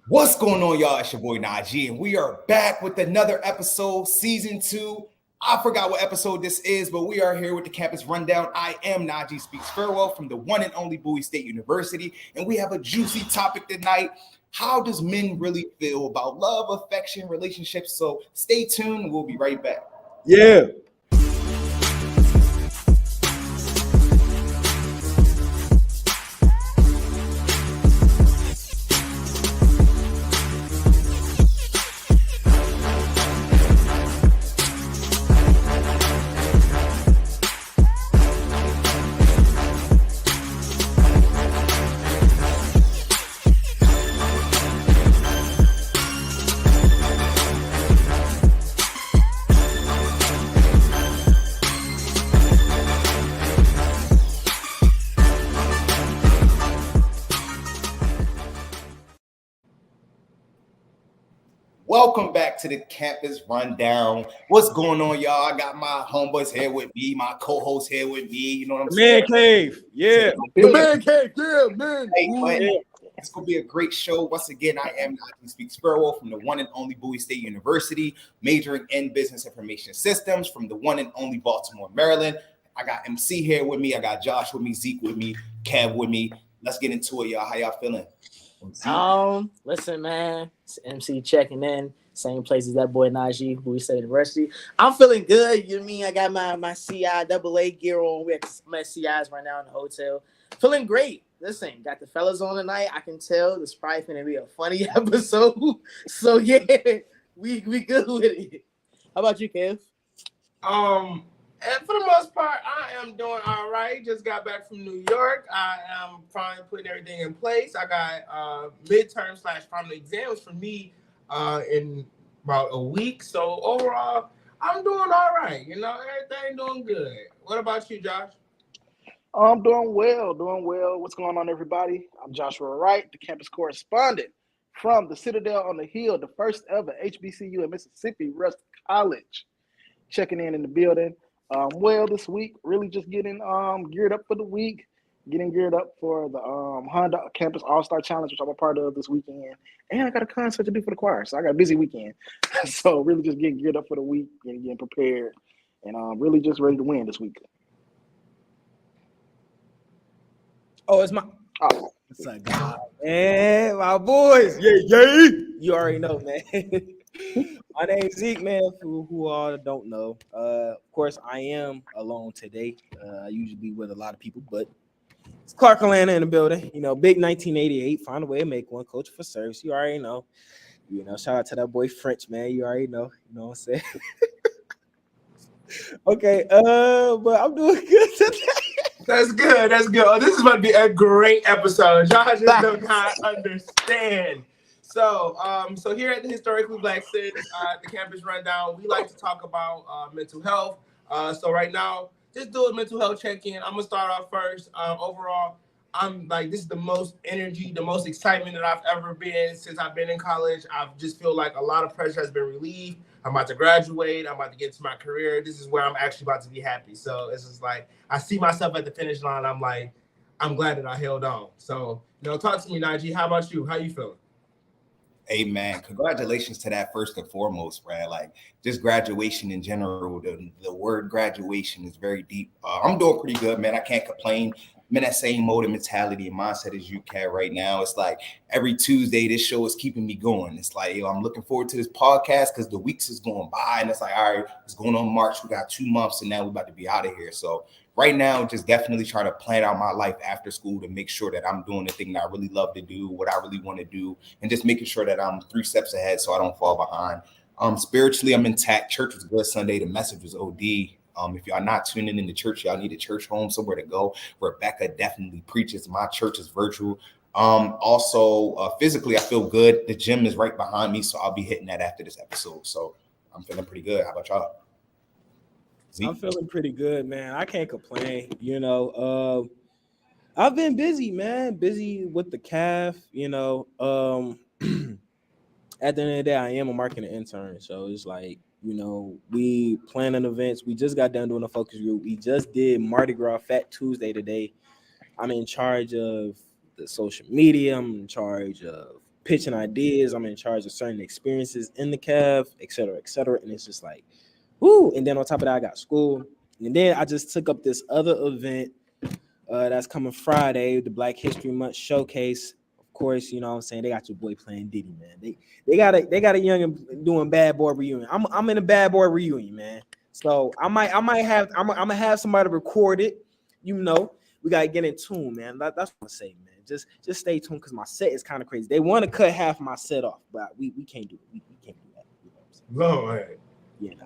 What's going on, y'all? It's your boy Najee, and we are back with another episode, season 2. I forgot what episode this is, but we are here with the campus rundown. I am Najee Speaks Farewell from the one and only Bowie State University, and we have a juicy topic tonight. How does men really feel about love, affection, relationships? So stay tuned. We'll be right back. Yeah. Welcome back to the campus rundown. What's going on, y'all? I got my homeboys here with me, my co-host here with me. You know what I'm saying? Man cave. Yeah. The man cave. Yeah, man. Hey, man. It's going to be a great show. Once again, I am Najee Speaks Farewell from the one and only Bowie State University, majoring in business information systems from the one and only Baltimore, Maryland. I got MC here with me. I got Josh with me, Zeke with me, Kev with me. Let's get into it, y'all. How y'all feeling? Listen, man. It's MC checking in. Same place as that boy Najee, Bowie State University. I'm feeling good. You know what I mean? I got my CI AA gear on. I'm at CI's right now in the hotel. Feeling great. Listen, got the fellas on tonight. I can tell this is probably going to be a funny episode. So yeah, we good with it. How about you, Kev? And for the most part, I am doing all right. Just got back from New York. I am finally putting everything in place. I got midterm/final exams for me in about a week. So overall, I'm doing all right. You know, everything doing good. What about you, Josh? I'm doing well. What's going on, everybody? I'm Joshua Wright, the campus correspondent from the Citadel on the Hill, the first ever HBCU in Mississippi, Rust College. Checking in the building. Well, this week, really just getting geared up for the week, getting geared up for the Honda Campus All-Star Challenge, which I'm a part of this weekend. And I got a concert to do for the choir, so I got a busy weekend. So really just getting geared up for the week and getting prepared, and really just ready to win this week. Oh, it's my. Oh, It's like, man, my boys. Yeah. You already know, man. My name's Zeke, man. For who all don't know, of course, I am alone today. I usually be with a lot of people, but it's Clark Atlanta in the building. You know, big 1988. Find a way to make one. Coach for service. You already know. You know, shout out to that boy French, man. You already know. You know what I'm saying? Okay. But I'm doing good today. That's good. Oh, this is about to be a great episode. Josh just does not understand. So here at the Historically Black City, the campus rundown, we like to talk about mental health. So right now, just do a mental health check-in. I'm gonna start off first. Overall, I'm like, this is the most energy, the most excitement that I've ever been since I've been in college. I just feel like a lot of pressure has been relieved. I'm about to graduate. I'm about to get into my career. This is where I'm actually about to be happy. So it's just like, I see myself at the finish line. I'm like, I'm glad that I held on. So, talk to me, Najee. How about you? How you feeling? Hey, man, congratulations to that first and foremost, Brad. Like, just graduation in general, the word graduation is very deep. I'm doing pretty good, man. I can't complain. I'm in that same mode and mentality and mindset as you can right now. It's like every Tuesday, this show is keeping me going. It's like, I'm looking forward to this podcast because the weeks is going by, and it's like, all right, it's going on March. We got 2 months, and now we're about to be out of here. So right now, just definitely trying to plan out my life after school to make sure that I'm doing the thing that I really love to do, what I really want to do, and just making sure that I'm 3 steps ahead so I don't fall behind. Spiritually, I'm intact. Church was good Sunday. The message was OD. If y'all not tuning in to church, y'all need a church home, somewhere to go. Rebecca definitely preaches. My church is virtual. Also, physically, I feel good. The gym is right behind me, so I'll be hitting that after this episode. So I'm feeling pretty good. How about y'all? Zeke? I'm feeling pretty good, man. I can't complain. I've been busy, man. Busy with the calf. At the end of the day, I am a marketing intern, so it's like, we planning events. We just got done doing a focus group. We just did Mardi Gras Fat Tuesday today. I'm in charge of the social media. I'm in charge of pitching ideas. I'm in charge of certain experiences in the CAF, et cetera, et cetera. And it's just like, whoo. And then on top of that, I got school. And then I just took up this other event that's coming Friday, the Black History Month Showcase. Of course, you know what I'm saying, they got your boy playing Diddy, man. They got a young and doing Bad Boy reunion. I'm in a Bad Boy reunion, man. So I'm gonna have somebody record it. You know, we gotta get in tune, man. That's what I'm saying, man. Just stay tuned because my set is kind of crazy. They want to cut half my set off, but we can't do it. We can't do that. You know what I'm saying?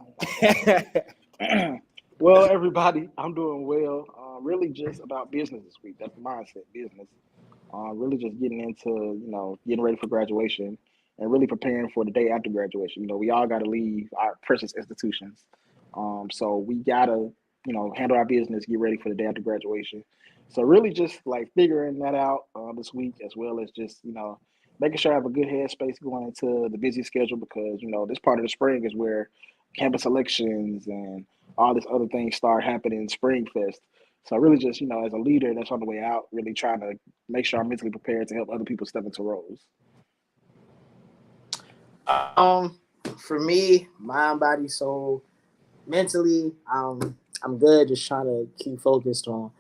Lord. Yeah. Well, everybody, I'm doing well. Really just about business this week. That's the mindset, business. Really just getting into, getting ready for graduation and really preparing for the day after graduation. We all got to leave our precious institutions. So we got to, handle our business, get ready for the day after graduation. So really just like figuring that out this week, as well as just, making sure I have a good headspace going into the busy schedule because, this part of the spring is where campus elections and all this other things start happening in Spring Fest. So really just, as a leader that's on the way out, really trying to make sure I'm mentally prepared to help other people step into roles. For me, mind, body, soul, mentally, I'm good. Just trying to keep focused on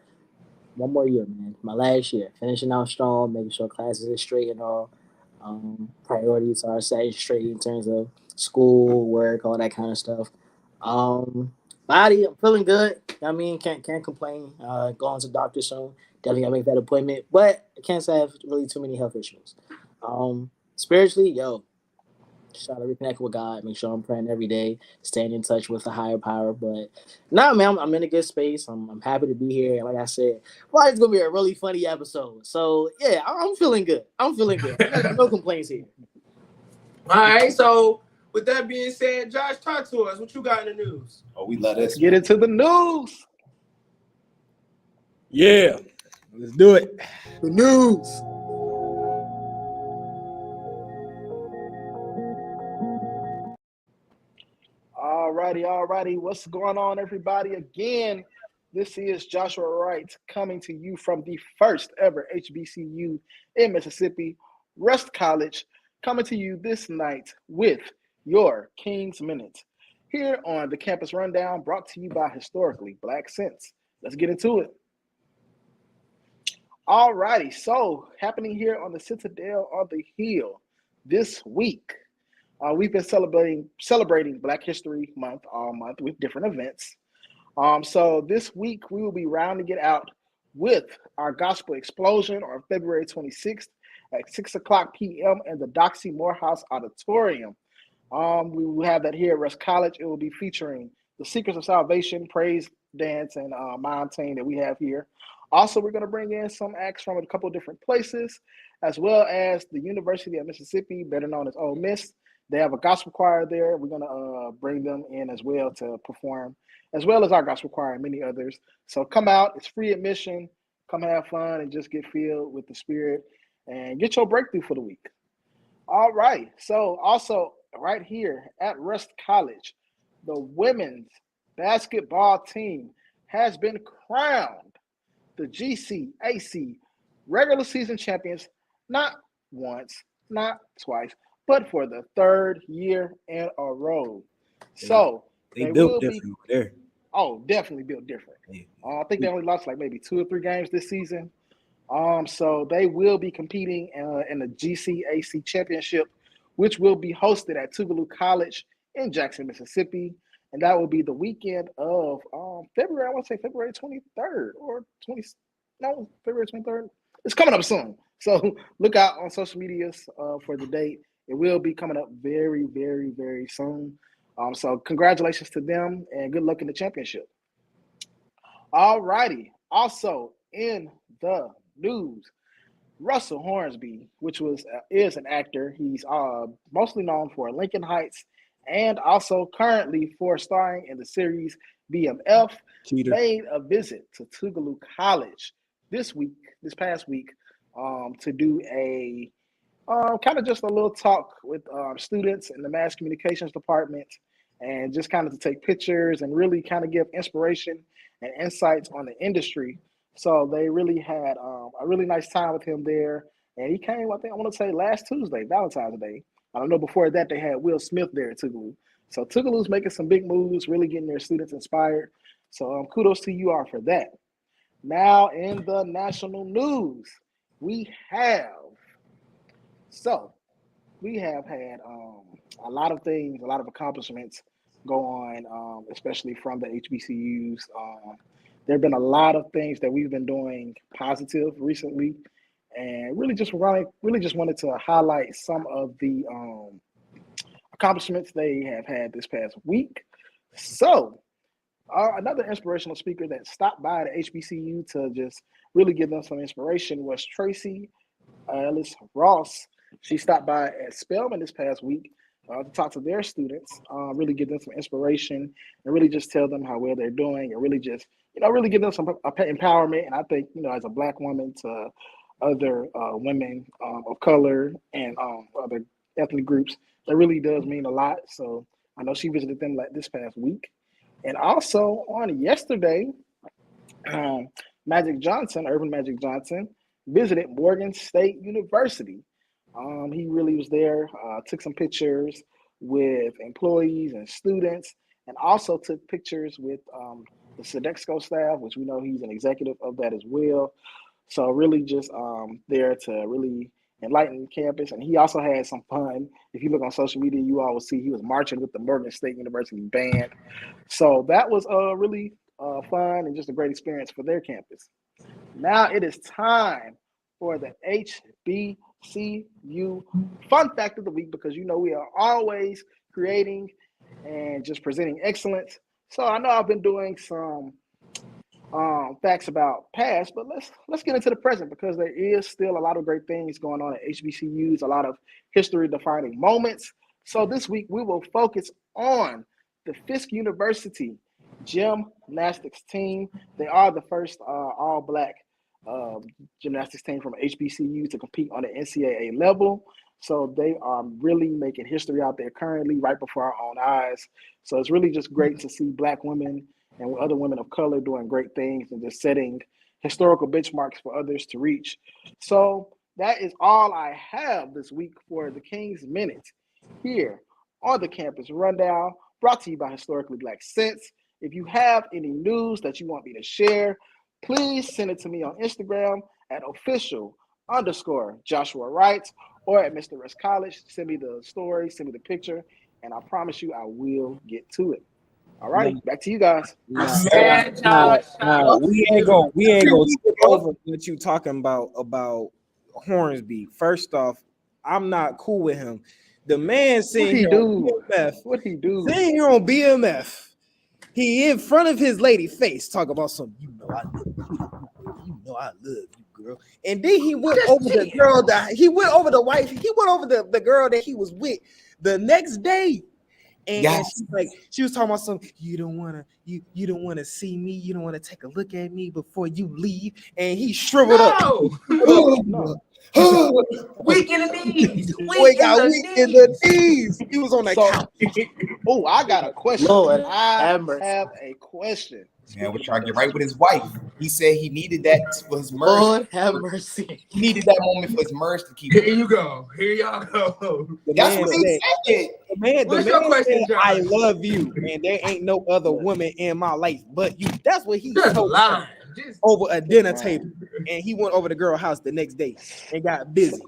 one more year, man. My last year, finishing out strong, making sure classes are straight and all. Priorities are set straight in terms of school, work, all that kind of stuff. Body, I'm feeling good. I mean, can't complain. Going to the doctor soon. Definitely gotta make that appointment. But I can't say I have really too many health issues. Spiritually, just trying to reconnect with God, make sure I'm praying every day, staying in touch with the higher power. But man, I'm in a good space. I'm happy to be here. And like I said, it's gonna be a really funny episode. So yeah, I'm feeling good. No complaints here. All right, so with that being said, Josh, talk to us. What you got in the news? Oh, we love Let's this. get into the news. Yeah. Let's do it. The news. All righty. What's going on, everybody? Again, this is Joshua Wright coming to you from the first ever HBCU in Mississippi, Rust College, coming to you this night with your King's Minute here on the Campus Rundown, brought to you by Historically Black Sense. Let's get into it. All righty. So, happening here on the Citadel on the Hill this week. We've been celebrating Black History Month all month with different events. So this week we will be rounding it out with our Gospel Explosion on February 26th at 6:00 p.m. in the Doxy Morehouse Auditorium. We will have that here at Rust College. It will be featuring the Secrets of Salvation, Praise Dance, and Mime Team that we have here. Also, we're going to bring in some acts from a couple different places, as well as the University of Mississippi, better known as Ole Miss. They have a gospel choir there. We're going to bring them in as well to perform, as well as our gospel choir and many others. So come out. It's free admission. Come have fun and just get filled with the Spirit and get your breakthrough for the week. All right. So also right here at Rust College, the women's basketball team has been crowned the GCAC regular season champions, not once, not twice, but for the third year in a row. So they built different there. Oh, definitely built different. Yeah. I think they only lost like maybe 2 or 3 games this season. So they will be competing in the GCAC championship, which will be hosted at Tougaloo College in Jackson, Mississippi. And that will be the weekend of February, I want to say February 23rd or February 23rd. It's coming up soon. So look out on social medias for the date. It will be coming up very, very, very soon. So congratulations to them and good luck in the championship. All righty. Also in the news, Russell Hornsby, which is an actor. He's mostly known for Lincoln Heights and also currently for starring in the series BMF, made a visit to Tougaloo College this past week, to do a kind of just a little talk with students in the mass communications department, and just kind of to take pictures and really kind of give inspiration and insights on the industry. So they really had a really nice time with him there. And he came, I think, I want to say last Tuesday, Valentine's Day. I don't know, before that, they had Will Smith there at Tougaloo. So Tougaloo's making some big moves, really getting their students inspired. So kudos to you all for that. Now in the national news, we have we have had a lot of things, a lot of accomplishments go on, especially from the HBCUs. There have been a lot of things that we've been doing positive recently, and really just wanted to highlight some of the accomplishments they have had this past week. So, another inspirational speaker that stopped by the HBCU to just really give them some inspiration was Tracy Ellis Ross. She stopped by at Spelman this past week to talk to their students, really give them some inspiration, and really just tell them how well they're doing, and really just really give them some empowerment. And I think as a Black woman to other women of color and other ethnic groups, that really does mean a lot. So I know she visited them this past week, and also on yesterday, Urban Magic Johnson, visited Morgan State University. He really was there, took some pictures with employees and students, and also took pictures with the Sodexo staff, which we know he's an executive of that as well. So really just there to really enlighten campus. And he also had some fun. If you look on social media, you all will see he was marching with the Morgan State University band. So that was really fun and just a great experience for their campus. Now it is time for the HBCU Fun Fact of the Week, because we are always creating and just presenting excellence. So I know I've been doing some facts about past, but let's get into the present, because there is still a lot of great things going on at HBCUs, a lot of history-defining moments. So this week we will focus on the Fisk University gymnastics team. They are the first all-Black gymnastics team from HBCU to compete on the NCAA level. So they are really making history out there currently, right before our own eyes. So it's really just great to see Black women and other women of color doing great things and just setting historical benchmarks for others to reach. So that is all I have this week for the King's Minute here on the Campus Rundown, brought to you by Historically Black Sense. If you have any news that you want me to share, please send it to me on Instagram at official_Joshua Wright, or at Mr. Russ College. Send me the story, send me the picture, and I promise you I will get to it. All right, back to you guys. We ain't gonna skip over what you talking about Hornsby. First off, I'm not cool with him. The man sitting here on BMF. What he do? Sitting here on BMF. He in front of his lady face talk about some, I love you, girl. And then he went over the girl he went over the wife. He went over the girl that he was with the next day. And she was talking about something. You don't wanna see me. You don't want to take a look at me before you leave. And he shriveled up. No. Weak in the knees. Weak in the knees. He was on that couch. Oh, I got a question. Lord, I have a question. Man, we're trying to get right with his wife. He said he needed that for his merge. Lord have mercy. He needed that moment for his merge to keep. Here you go. Here y'all go. That's what he said. What's your question, John? I love you, and there ain't no other woman in my life but you. That's what he told her over a dinner table, and he went over to the girl house the next day and got busy.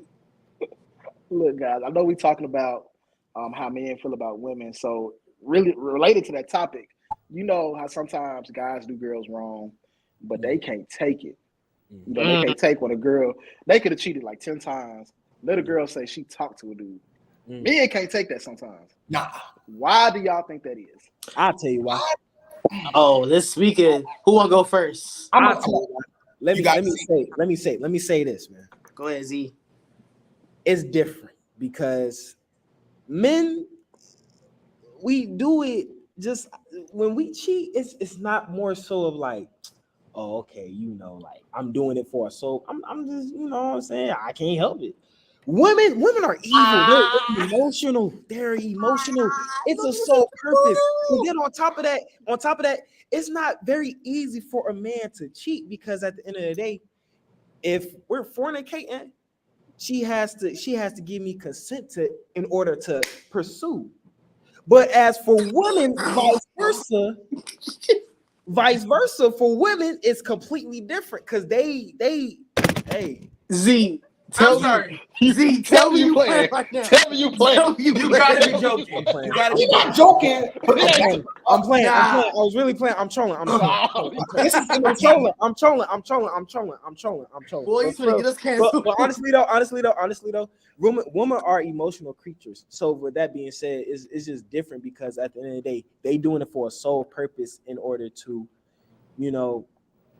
Look, guys, I know we're talking about how men feel about women, so really related to that topic. You know how sometimes guys do girls wrong, but they can't take it. They can't take when a girl, they could have cheated like 10 times. Let a girl say she talked to a dude. Men can't take that sometimes. Nah. Why do y'all think that is? I'll tell you why. Oh, this weekend, who want to go first? Let me say this, man. Go ahead, Z. It's different because men, we do it just when we cheat. It's not more so of like, oh, okay, like I'm doing it for a soul. I'm just, what I'm saying, I can't help it. Women are evil. They're emotional. They're emotional. It's a sole purpose. And then on top of that, it's not very easy for a man to cheat because at the end of the day, if we're fornicating, she has to give me consent to in order to pursue. But as for women, vice versa for women, it's completely different because they hey. Z, I'm sorry. Z, tell me you playing right now. Tell me you playing. You gotta be joking. You gotta be I'm joking. I'm playing. Nah. I was really playing. I'm trolling. This is I'm trolling. I'm trolling. Boy, you finna get us canceled. But honestly though, women are emotional creatures. So with that being said, it's just different because at the end of the day, they doing it for a sole purpose in order to,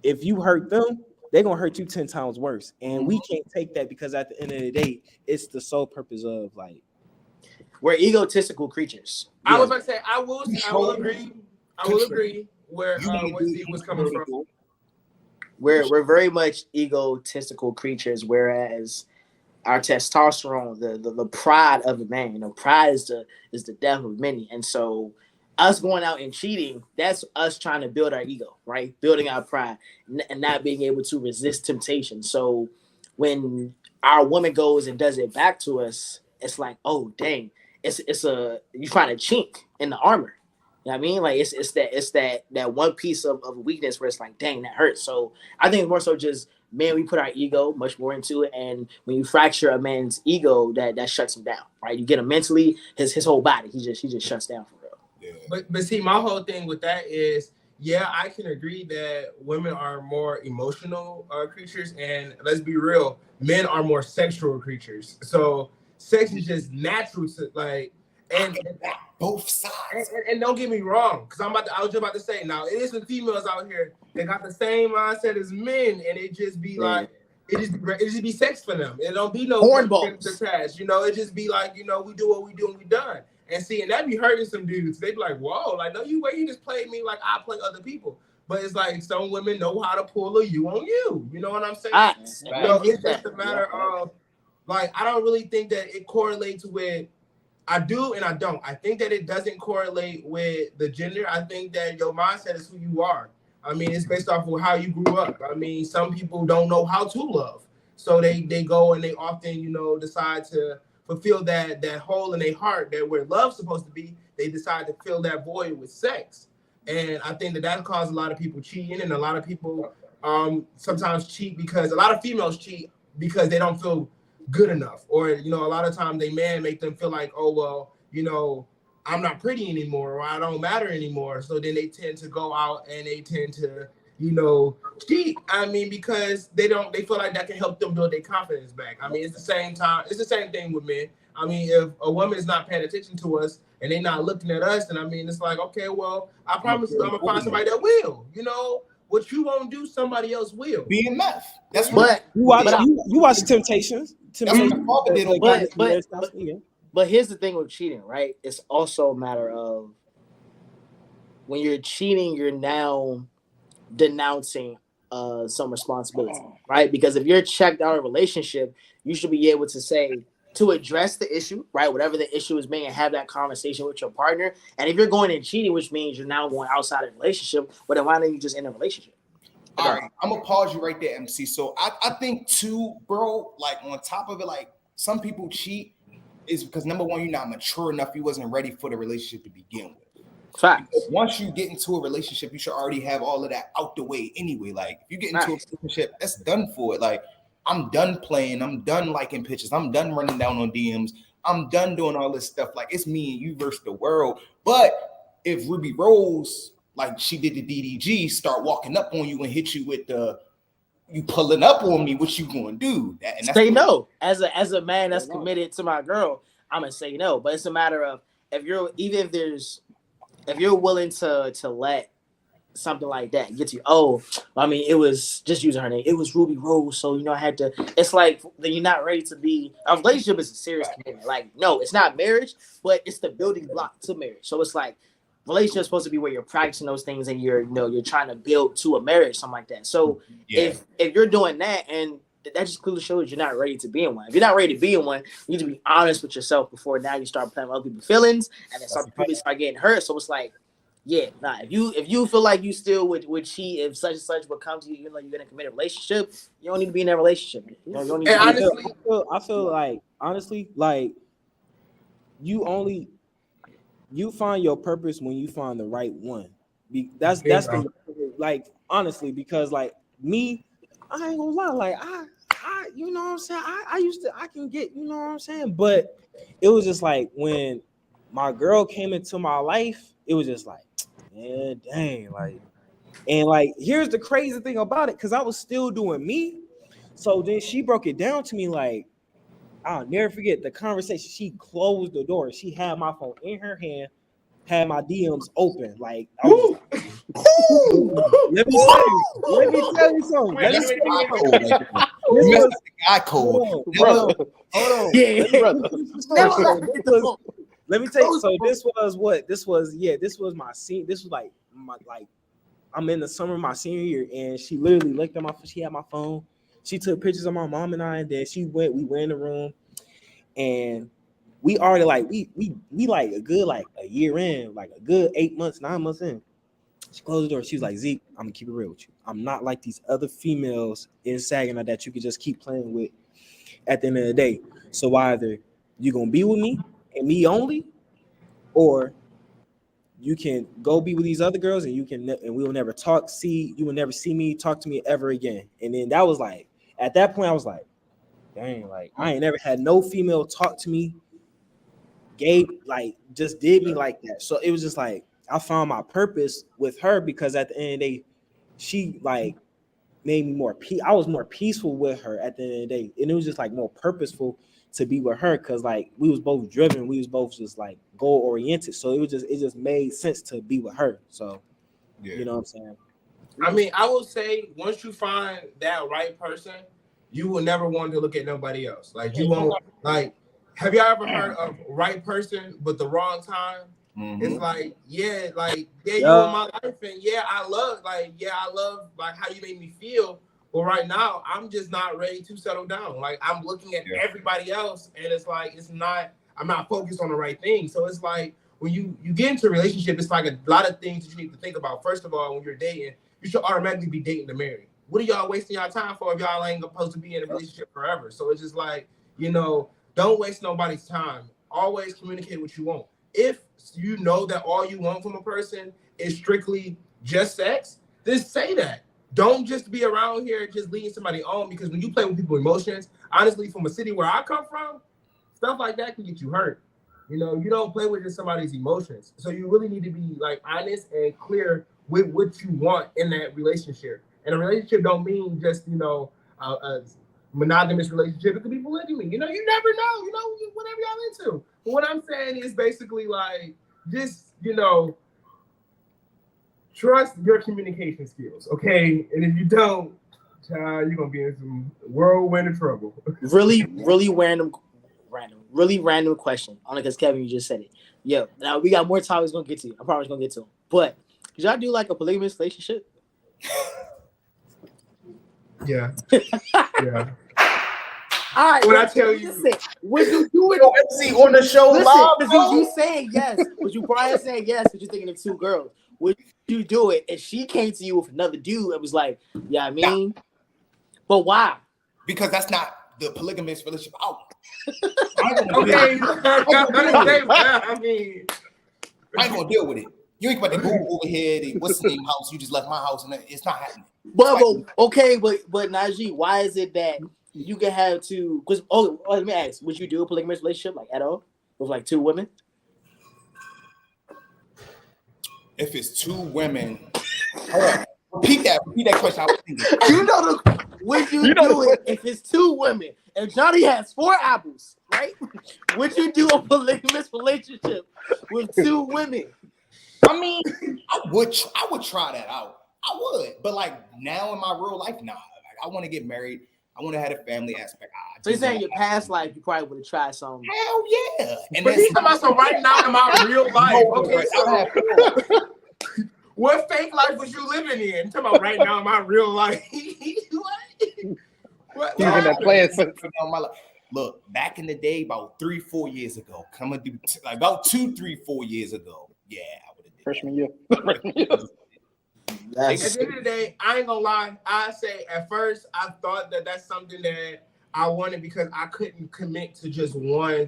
if you hurt them, they're gonna hurt you 10 times worse. And we can't take that because at the end of the day, it's the sole purpose of like we're egotistical creatures. I was about to say I will agree where Zeke was coming from. We're very much egotistical creatures, whereas our testosterone, the pride of a man, pride is the death of many. And so us going out and cheating, that's us trying to build our ego, right? Building our pride and not being able to resist temptation. So when our woman goes and does it back to us, it's like, oh dang, you find a chink in the armor. You know what I mean? Like it's that one piece of weakness where it's like, dang, that hurts. So I think it's more so just, man, we put our ego much more into it. And when you fracture a man's ego, that shuts him down, right? You get him mentally, his whole body, he just shuts down for real. Yeah. But see, my whole thing with that is, yeah, I can agree that women are more emotional creatures, and let's be real, men are more sexual creatures. So sex is just natural to like, and both sides. And don't get me wrong, because I was just about to say, now it is some females out here that got the same mindset as men, and it just be like, it just be sex for them. It don't be no hornballs attached. It just be like, we do what we do and we done. And see, and that be hurting some dudes. They be like, whoa, like, no, you just played me like I play other people. But it's like some women know how to pull a you on you. You know what I'm saying? It's just a matter of, like, I don't really think that it correlates with, I do and I don't. I think that it doesn't correlate with the gender. I think that your mindset is who you are. I mean, it's based off of how you grew up. I mean, some people don't know how to love. So they go and they often, decide to fulfill that hole in their heart that where love's supposed to be. They decide to fill that void with sex. And I think that causes a lot of people cheating, and a lot of people sometimes cheat because a lot of females cheat because they don't feel good enough, or a lot of times they man make them feel like, oh well, I'm not pretty anymore, or I don't matter anymore. So then they tend to go out and they tend to cheat. I mean, because they feel like that can help them build their confidence back. I mean, it's the same thing with men. I mean, if a woman is not paying attention to us and they're not looking at us, then I mean, it's like, okay, well, I promise you, I'm gonna find somebody that will. What you won't do, somebody else will. Be in meth. That's what you watch Temptations. But here's the thing with cheating, right? It's also a matter of when you're cheating, you're now denouncing some responsibility, right? Because if you're checked out of a relationship, you should be able to say, to address the issue, right? Whatever the issue is being, and have that conversation with your partner. And if you're going and cheating, which means you're now going outside of the relationship, well, then why don't you just end a relationship? All right, I'm gonna pause you right there, MC. So I think too, bro, like on top of it, like some people cheat is because number one, you're not mature enough. You wasn't ready for the relationship to begin with. Fact. Once you get into a relationship, you should already have all of that out the way anyway. Like if you get into a relationship, that's done for it. Like I'm done playing. I'm done liking pictures. I'm done running down on DMs. I'm done doing all this stuff. Like it's me and you versus the world. But if Ruby Rose, like she did the DDG, start walking up on you and hit you with you pulling up on me, what you gonna do? Say no. As a man that's committed to my girl, I'm gonna say no. But it's a matter of if you're willing to let something like that get you. Oh, I mean, it was just using her name. It was Ruby Rose, so I had to. It's like you're not ready to be. A relationship is a serious commitment. Like, no, it's not marriage, but it's the building block to marriage. So it's like relationship is supposed to be where you're practicing those things and you're trying to build to a marriage, something like that. So if you're doing that and that just clearly shows you're not ready to be in one. If you're not ready to be in one, you need to be honest with yourself before now you start playing with other people's feelings, and then people start getting hurt. So it's like, yeah, nah. If you feel like you still would cheat if such and such would come to you, even though you're in a committed relationship, you don't need to be in that relationship. You don't need to honestly, I feel like honestly, like you find your purpose when you find the right one. That's the like honestly, because like me, I ain't gonna lie, like I you know what I'm saying, I can get, you know what I'm saying, but it was just like when my girl came into my life, it was just like, man, dang, like, and like here's the crazy thing about it, because I was still doing me. So then she broke it down to me, like, I'll never forget the conversation. She closed the door. She had my phone in her hand, had my DMs open. Like, I was like, let me tell you something. Hold on. Yeah, Let me tell you. So this was what? This was my scene. This was like I'm in the summer of my senior year, and she literally looked at she had my phone. She took pictures of my mom and I, and then we went in the room, and we already like we like a good like a year in, like a good 8 months, 9 months in. She closed the door. She was like, Zeke, I'm gonna keep it real with you. I'm not like these other females in Saginaw that you could just keep playing with at the end of the day. So either you gonna be with me and me only, or you can go be with these other girls and we will never you will never see me, talk to me ever again. And then that was like, at that point I was like, dang, like I ain't never had no female talk to me, just did me like that. So it was just like I found my purpose with her, because at the end of the day, she like made me more I was more peaceful with her at the end of the day. And it was just like more purposeful to be with her, because like we was both driven, we was both just like goal oriented. So it just made sense to be with her. So you know what I'm saying? I mean, I will say once you find that right person, you will never want to look at nobody else. Like you won't like. Have you ever heard of right person but the wrong time? Mm-hmm. It's like, you in my life, and I love how you made me feel. But right now, I'm just not ready to settle down. Like I'm looking at everybody else, and it's like I'm not focused on the right thing. So it's like when you get into a relationship, it's like a lot of things that you need to think about. First of all, when you're dating, you should automatically be dating to marry. What are y'all wasting y'all time for if y'all ain't supposed to be in a relationship forever? So it's just like, don't waste nobody's time. Always communicate what you want. If you know that all you want from a person is strictly just sex, then say that. Don't just be around here just leading somebody on, because when you play with people's emotions, honestly, from a city where I come from, stuff like that can get you hurt. You don't play with just somebody's emotions. So you really need to be like honest and clear with what you want in that relationship. And a relationship don't mean just, a monogamous relationship. It could be polygamy. You never know, whatever y'all into. But what I'm saying is basically like, just, trust your communication skills, okay? And if you don't, child, you're gonna be in some whirlwind of trouble. Really random question. Only because Kevin, you just said it. Yo, now we got more topics gonna get to. I promise gonna get to them. But could y'all do like a polygamous relationship? Yeah. Yeah. All right. When I tell you, would you do it on the show live? You saying yes, but you probably saying yes, but you're thinking of two girls. Would you do it if she came to you with another dude and was like, yeah, I mean, but why? Because that's not the polygamous relationship. Okay. I ain't gonna deal with it. You ain't about to go over here. What's the name house? You just left my house, and it's not happening. But Najee, why is it that you can have two? Because let me ask: would you do a polygamous relationship like at all with like two women? If it's two women, repeat that question. I was thinking. Would you do it if it's two women? If Johnny has 4 apples, right? Would you do a polygamous relationship with 2 women? I mean, I would try that out. I would, but like now in my real life, nah. Like I want to get married. I want to have a family aspect. So you're saying your past life, you probably would have tried something. Hell yeah! And but he's talking about some right now in my real life. Okay, so what fake life was you living in? I'm talking about right now in my real life. He's in that playing sense. Look, back in the day, about 3-4 years ago, like about 2, 3, 4 years ago. Yeah, I would have did Freshman year. At the end of the day, I ain't gonna lie. I say at first I thought that that's something that I wanted because I couldn't commit to just one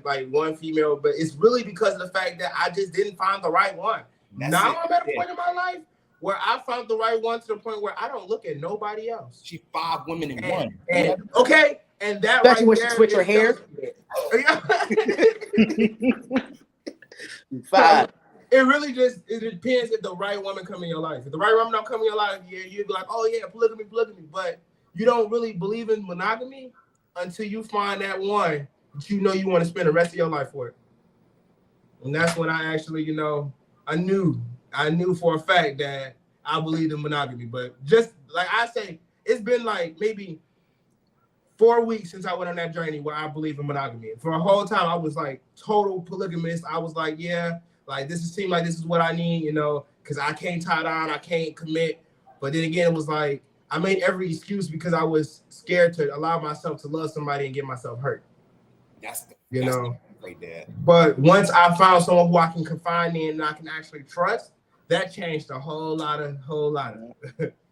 female, but it's really because of the fact that I just didn't find the right one. Now I'm at a point in my life where I found the right one to the point where I don't look at nobody else. She's 5 women in one. Okay, and that especially when she switch her hair. 5. It really it depends if the right woman come in your life. If the right woman don't come in your life, yeah, you'd be like, oh yeah, polygamy. But you don't really believe in monogamy until you find that one that you know you want to spend the rest of your life with. And that's when I actually, I knew for a fact that I believed in monogamy. But just like I say, it's been like maybe 4 weeks since I went on that journey where I believe in monogamy. For a whole time, I was like total polygamist. I was like, yeah, like this seems like this is what I need, because I can't tie down, I can't commit. But then again, it was like I made every excuse because I was scared to allow myself to love somebody and get myself hurt. That's right there. But once I found someone who I can confide in and I can actually trust, that changed a whole lot of.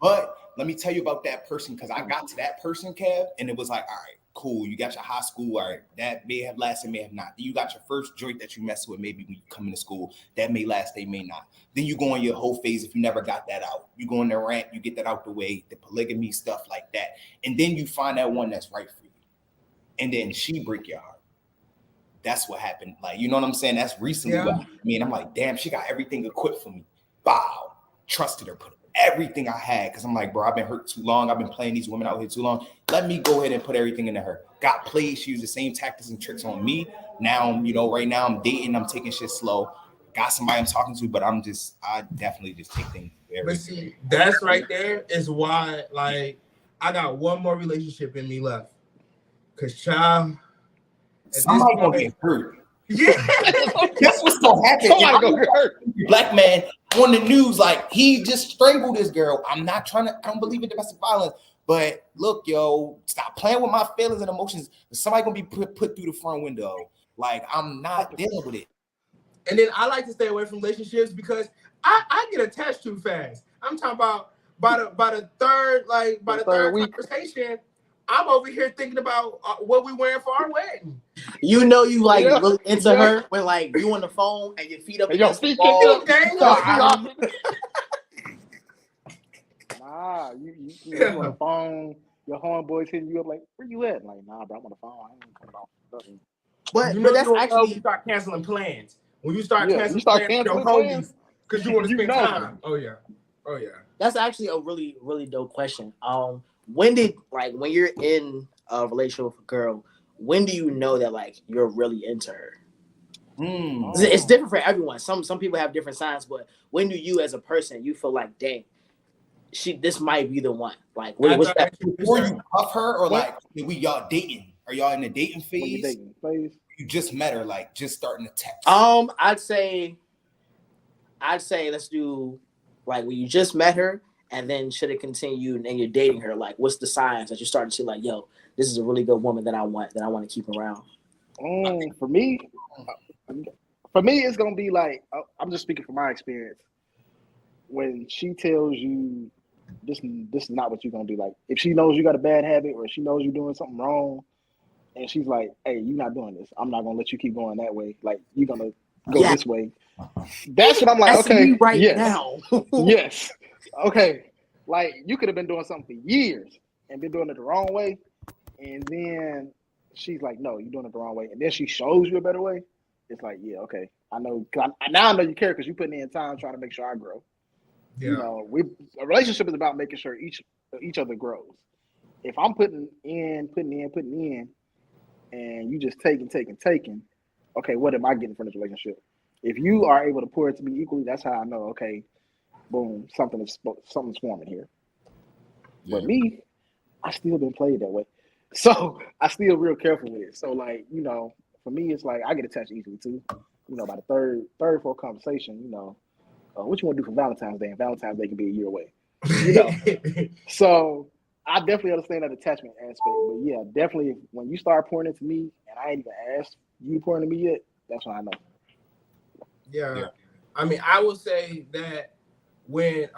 But let me tell you about that person, because I got to that person, Kev, and it was like, all right, cool. You got your high school, all right. That may have lasted, may have not. Then you got your first joint that you mess with, maybe when you come into school. That may last, they may not. Then you go on your whole phase if you never got that out. You go on the rant, you get that out the way, the polygamy stuff like that. And then you find that one that's right for you. And then she break your heart. That's what happened. Like, you know what I'm saying? That's recently what I mean. I'm like, damn, she got everything equipped for me. Bow. Trusted her, put everything I had, because I'm like, bro, I've been hurt too long. I've been playing these women out here too long. Let me go ahead and put everything into her. Got played. She used the same tactics and tricks on me. Now, right now I'm dating. I'm taking shit slow. Got somebody I'm talking to, but I definitely just take things very. But see, that's right there is why, like, I got one more relationship in me left. Because, child, somebody gonna get hurt. Yeah. That's what's gonna happen. Somebody gonna get hurt. Black man on the news, like, he just strangled this girl. I don't believe in domestic violence. But look, yo, stop playing with my feelings and emotions. Somebody gonna be put through the front window. Like, I'm not dealing with it. And then I like to stay away from relationships because I get attached too fast. I'm talking about by the third week conversation, I'm over here thinking about what we wearing for our wedding. You really into her when like you on the phone and your feet up against the wall. Nah, you on the phone. Your homeboys hitting you up like, where you at? Like, nah, bro, I'm on the phone. I ain't coming off nothing. But that's actually you start canceling plans. When you start canceling plans, your homies, because you want to spend time. Oh yeah. That's actually a really, really dope question. When you're in a relationship with a girl, when do you know that like you're really into her? It's different for everyone. Some people have different signs, but when do you as a person you feel like, dang, this might be the one? Like, what's that? Before you cuff her, or like y'all dating? Are y'all in the dating phase? You just met her, like just starting to text. I'd say let's do like when you just met her, and then should it continue and you're dating her? Like, what's the signs that you're starting to see? Like, yo, this is a really good woman that I want to keep around. For me, it's gonna be like, I'm just speaking from my experience. When she tells you this is not what you're gonna do. Like, if she knows you got a bad habit or she knows you're doing something wrong, and she's like, hey, you're not doing this. I'm not gonna let you keep going that way. Like, you're gonna go this way. That's what I'm like, that's okay. Now. Yes. Okay. Like, you could have been doing something for years and been doing it the wrong way. And then she's like, no, you're doing it the wrong way. And then she shows you a better way. It's like, yeah, okay. I know. Now I know you care because you're putting in time trying to make sure I grow. Yeah. A relationship is about making sure each other grows. If I'm putting in, and you just taking, okay, what am I getting from this relationship? If you are able to pour it to me equally, that's how I know, okay, boom, something's forming here. Yeah. But me, I still been played that way. So I still real careful with it. So like, for me, it's like I get attached easily too. By the third, fourth conversation, what you want to do for Valentine's Day? And Valentine's Day can be a year away. So I definitely understand that attachment aspect, but yeah, definitely when you start pouring into me and I ain't even asked you pouring into me yet, that's when I know. Yeah. I mean, I will say that when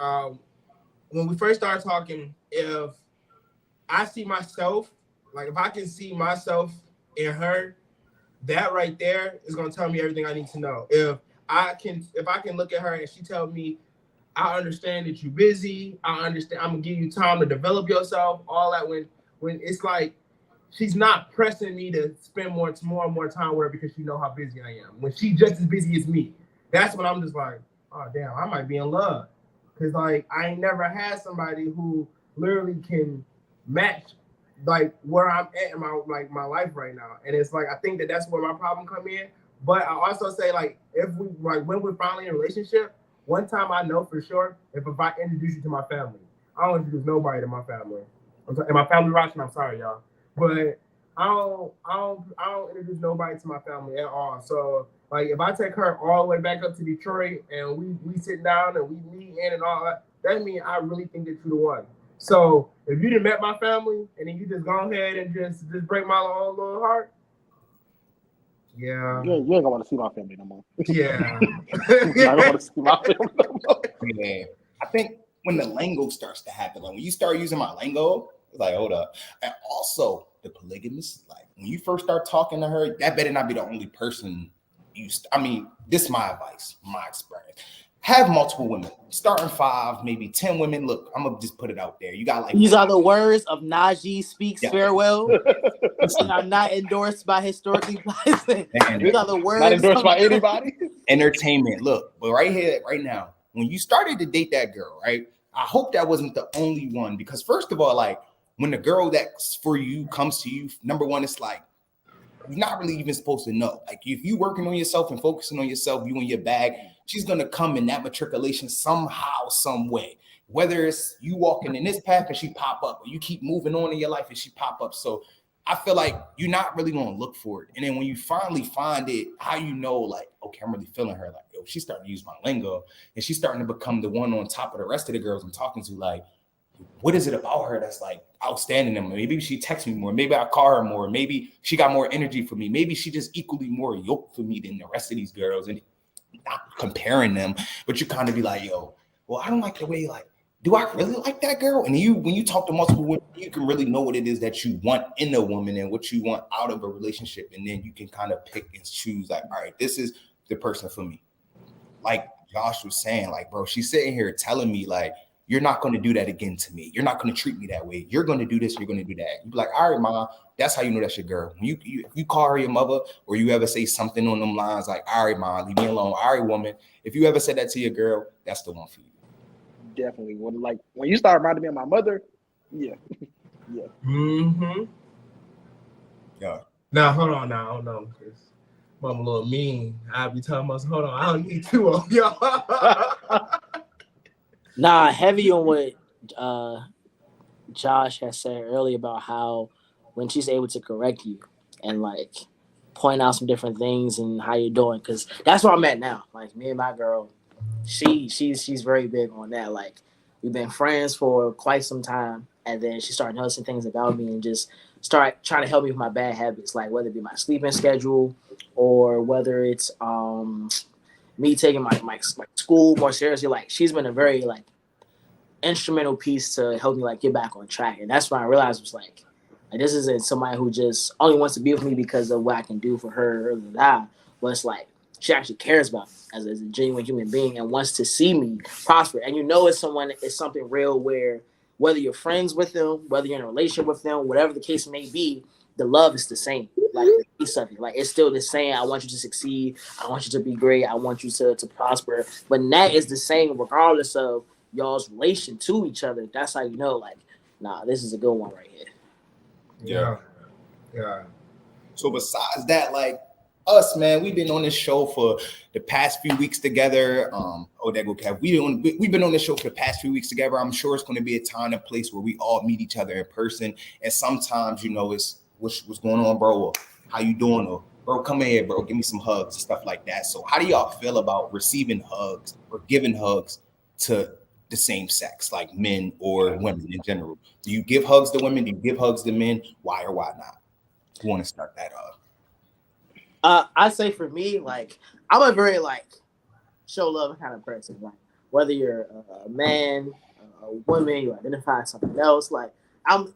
we first started talking, if I see myself, like if I can see myself in her, that right there is gonna tell me everything I need to know. If I can look at her and she tell me, I understand that you're busy. I understand. I'm gonna give you time to develop yourself. All that when it's like she's not pressing me to spend more and more time with her because she know how busy I am. When she's just as busy as me, that's when I'm just like, oh damn, I might be in love. Cause like I ain't never had somebody who literally can match like where I'm at in my life right now. And it's like I think that's where my problem come in. But I also say like if we like when we're finally in a relationship. One time I know for sure, if I introduce you to my family, I don't introduce nobody to my family. And my family watching, I'm sorry, y'all. But I don't introduce nobody to my family at all. So like if I take her all the way back up to Detroit and we sit down and we meet in and all that means I really think that you're the one. So if you didn't met my family and then you just go ahead and just break my own little heart, yeah. You ain't gonna want to see my family no more. Yeah. I don't want to see my family no more. Yeah. I think when the lingo starts to happen, like when you start using my lingo, it's like, hold up. And also the polygamous, like when you first start talking to her, that better not be the only person I mean, this is my advice, my experience. Have multiple women, starting 5, maybe 10 women. Look, I'm gonna just put it out there. You got like these are the words of Najee speaks farewell. I'm not endorsed by historically black. These are the words. Not endorsed by anybody. Entertainment. Look, but right here, right now, when you started to date that girl, right? I hope that wasn't the only one because first of all, like when the girl that's for you comes to you, number one, it's like you're not really even supposed to know. Like if you working on yourself and focusing on yourself, you in your bag, she's gonna come in that matriculation somehow, some way. Whether it's you walking in this path and she pop up, or you keep moving on in your life and she pop up. So I feel like you're not really gonna look for it. And then when you finally find it, how you know, like, okay, I'm really feeling her. Like, yo, she's starting to use my lingo, and she's starting to become the one on top of the rest of the girls I'm talking to. Like, what is it about her that's like outstanding? And maybe she texts me more. Maybe I call her more. Maybe she got more energy for me. Maybe she just equally more yoked for me than the rest of these girls. And not comparing them, but you kind of be like, yo, well, I don't like the way, like, do I really like that girl? And when you talk to multiple women, you can really know what it is that you want in a woman and what you want out of a relationship. And then you can kind of pick and choose like, all right, this is the person for me. Like Josh was saying, like, bro, she's sitting here telling me like, you're not going to do that again to me. You're not going to treat me that way. You're going to do this. You're going to do that. You be like, all right, mom, that's how you know that's your girl. When you call her your mother or you ever say something on them lines like, all right, mom, leave me alone. All right, woman. If you ever said that to your girl, that's the one for you. Definitely. When you start reminding me of my mother, yeah. Yeah. Mm-hmm. Yeah. Now, hold on now. Hold on. I'm a little mean. I'll be telling us, hold on, I don't need 2 of y'all. Nah, heavy on what Josh has said earlier about how when she's able to correct you and like point out some different things and how you're doing, because that's where I'm at now. Like me and my girl, she's very big on that. Like we've been friends for quite some time, and then she started noticing things about me and just start trying to help me with my bad habits, like whether it be my sleeping schedule or whether it's me taking my school more seriously. Like she's been a very like instrumental piece to help me like get back on track. And that's when I realized was like this isn't somebody who just only wants to be with me because of what I can do for her, but it's like she actually cares about me as a genuine human being and wants to see me prosper. And you know it's something real where whether you're friends with them, whether you're in a relationship with them, whatever the case may be, the love is the same. Like the piece of it. Like it's still the same. I want you to succeed. I want you to be great. I want you to prosper. But that is the same regardless of y'all's relation to each other. That's how you know, like, nah, this is a good one right here. Yeah. So besides that, like us, man, we've been on this show for the past few weeks together. We've been on this show for the past few weeks together. I'm sure it's going to be a time and place where we all meet each other in person. And sometimes, you know, it's what's going on, bro? Or how you doing? Or bro, come in here, bro. Give me some hugs and stuff like that. So how do y'all feel about receiving hugs or giving hugs to the same sex, like men or women in general? Do you give hugs to women? Do you give hugs to men? Why or why not? Who want to start that off? I say for me, like I'm a very like show love kind of person. Like whether you're a man, a woman, you identify as something else. Like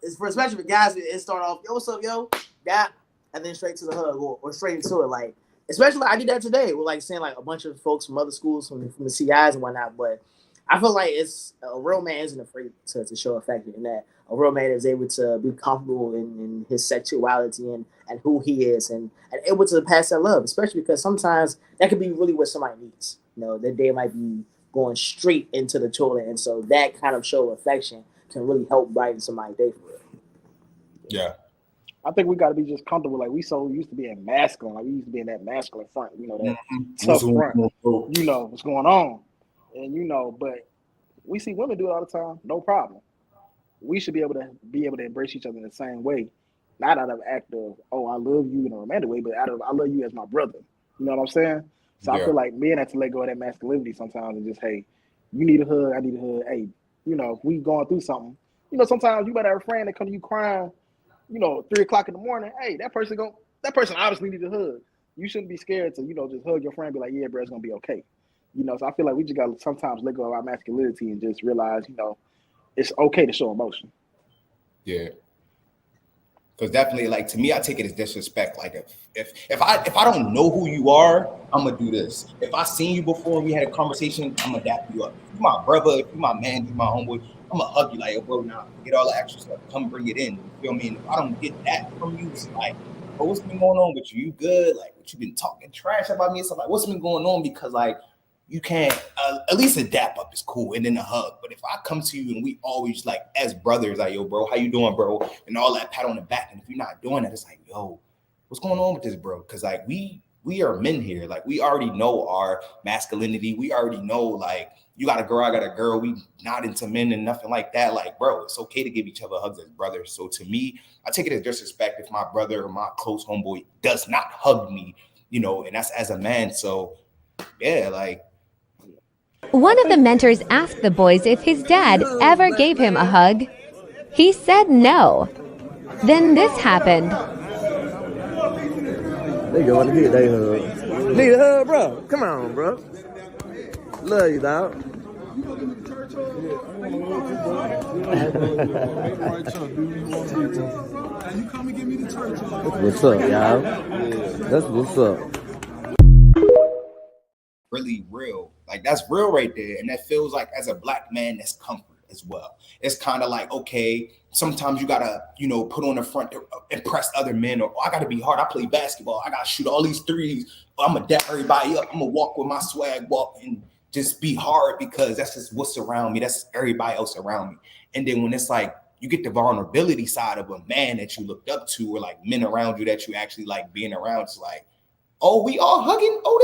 especially for guys, it start off, yo, what's up, yo, that, and then straight to the hug or straight into it. Like especially I did that today with like seeing like a bunch of folks from other schools from the CIs and whatnot. But I feel like it's a real man isn't afraid to show affection, in that a real man is able to be comfortable in his sexuality and who he is and able to pass that love, especially because sometimes that could be really what somebody needs. You know, that they might be going straight into the toilet. And so that kind of show of affection can really help brighten somebody's day for it. Yeah. I think we got to be just comfortable. Like we so used to being masculine. Like we used to be in that masculine front, you know, that tough front. You know what's going on. And you know, but we see women do it all the time, no problem. We should be able to embrace each other in the same way, not out of act of, oh, I love you in a romantic way, but out of I love you as my brother. You know what I'm saying? So I feel like men have to let go of that masculinity sometimes and just, hey, you need a hug, I need a hug. Hey, you know, if we going through something, you know, sometimes you might have a friend that come to you crying, you know, 3:00 in the morning. Hey, that person obviously needs a hug. You shouldn't be scared to, you know, just hug your friend and be like, yeah, bro, it's gonna be okay. You know, so I feel like we just gotta sometimes let go of our masculinity and just realize, you know, it's okay to show emotion. Yeah. Because definitely, like, to me, I take it as disrespect. Like, if I don't know who you are, I'm gonna do this. If I seen you before and we had a conversation, I'm gonna dap you up. If you're my brother, if you're my man, if you're my homeboy, I'm gonna hug you like, yo, bro, now get all the extra stuff. Come bring it in. You feel me? And if I don't get that from you, it's like, bro, what's been going on with you? You good? Like, what you been talking trash about me? It's like, what's been going on? Because like, you can't, at least a dap up is cool, and then a hug. But if I come to you and we always like as brothers, like, yo, bro, how you doing, bro? And all that pat on the back. And if you're not doing that, it's like, yo, what's going on with this, bro? Because like we are men here. Like we already know our masculinity. We already know like you got a girl, I got a girl. We not into men and nothing like that. Like, bro, it's okay to give each other hugs as brothers. So to me, I take it as disrespect if my brother or my close homeboy does not hug me, you know, and that's as a man. So yeah, like. One of the mentors asked the boys if his dad ever gave him a hug. He said no. Then this happened. They going to get their hug. Need a hug, bro? Come on, bro. Love you, dog. What's up, y'all? That's what's up. Really real. Like that's real right there. And that feels like as a black man, that's comfort as well. It's kind of like, okay, sometimes you gotta, you know, put on the front to impress other men, or I gotta be hard. I play basketball. I gotta shoot all these threes. I'm gonna dap everybody up. I'm gonna walk with my swag walk and just be hard because that's just what's around me. That's everybody else around me. And then when it's like you get the vulnerability side of a man that you looked up to, or like men around you that you actually like being around, it's like, oh, we all hugging. Oh,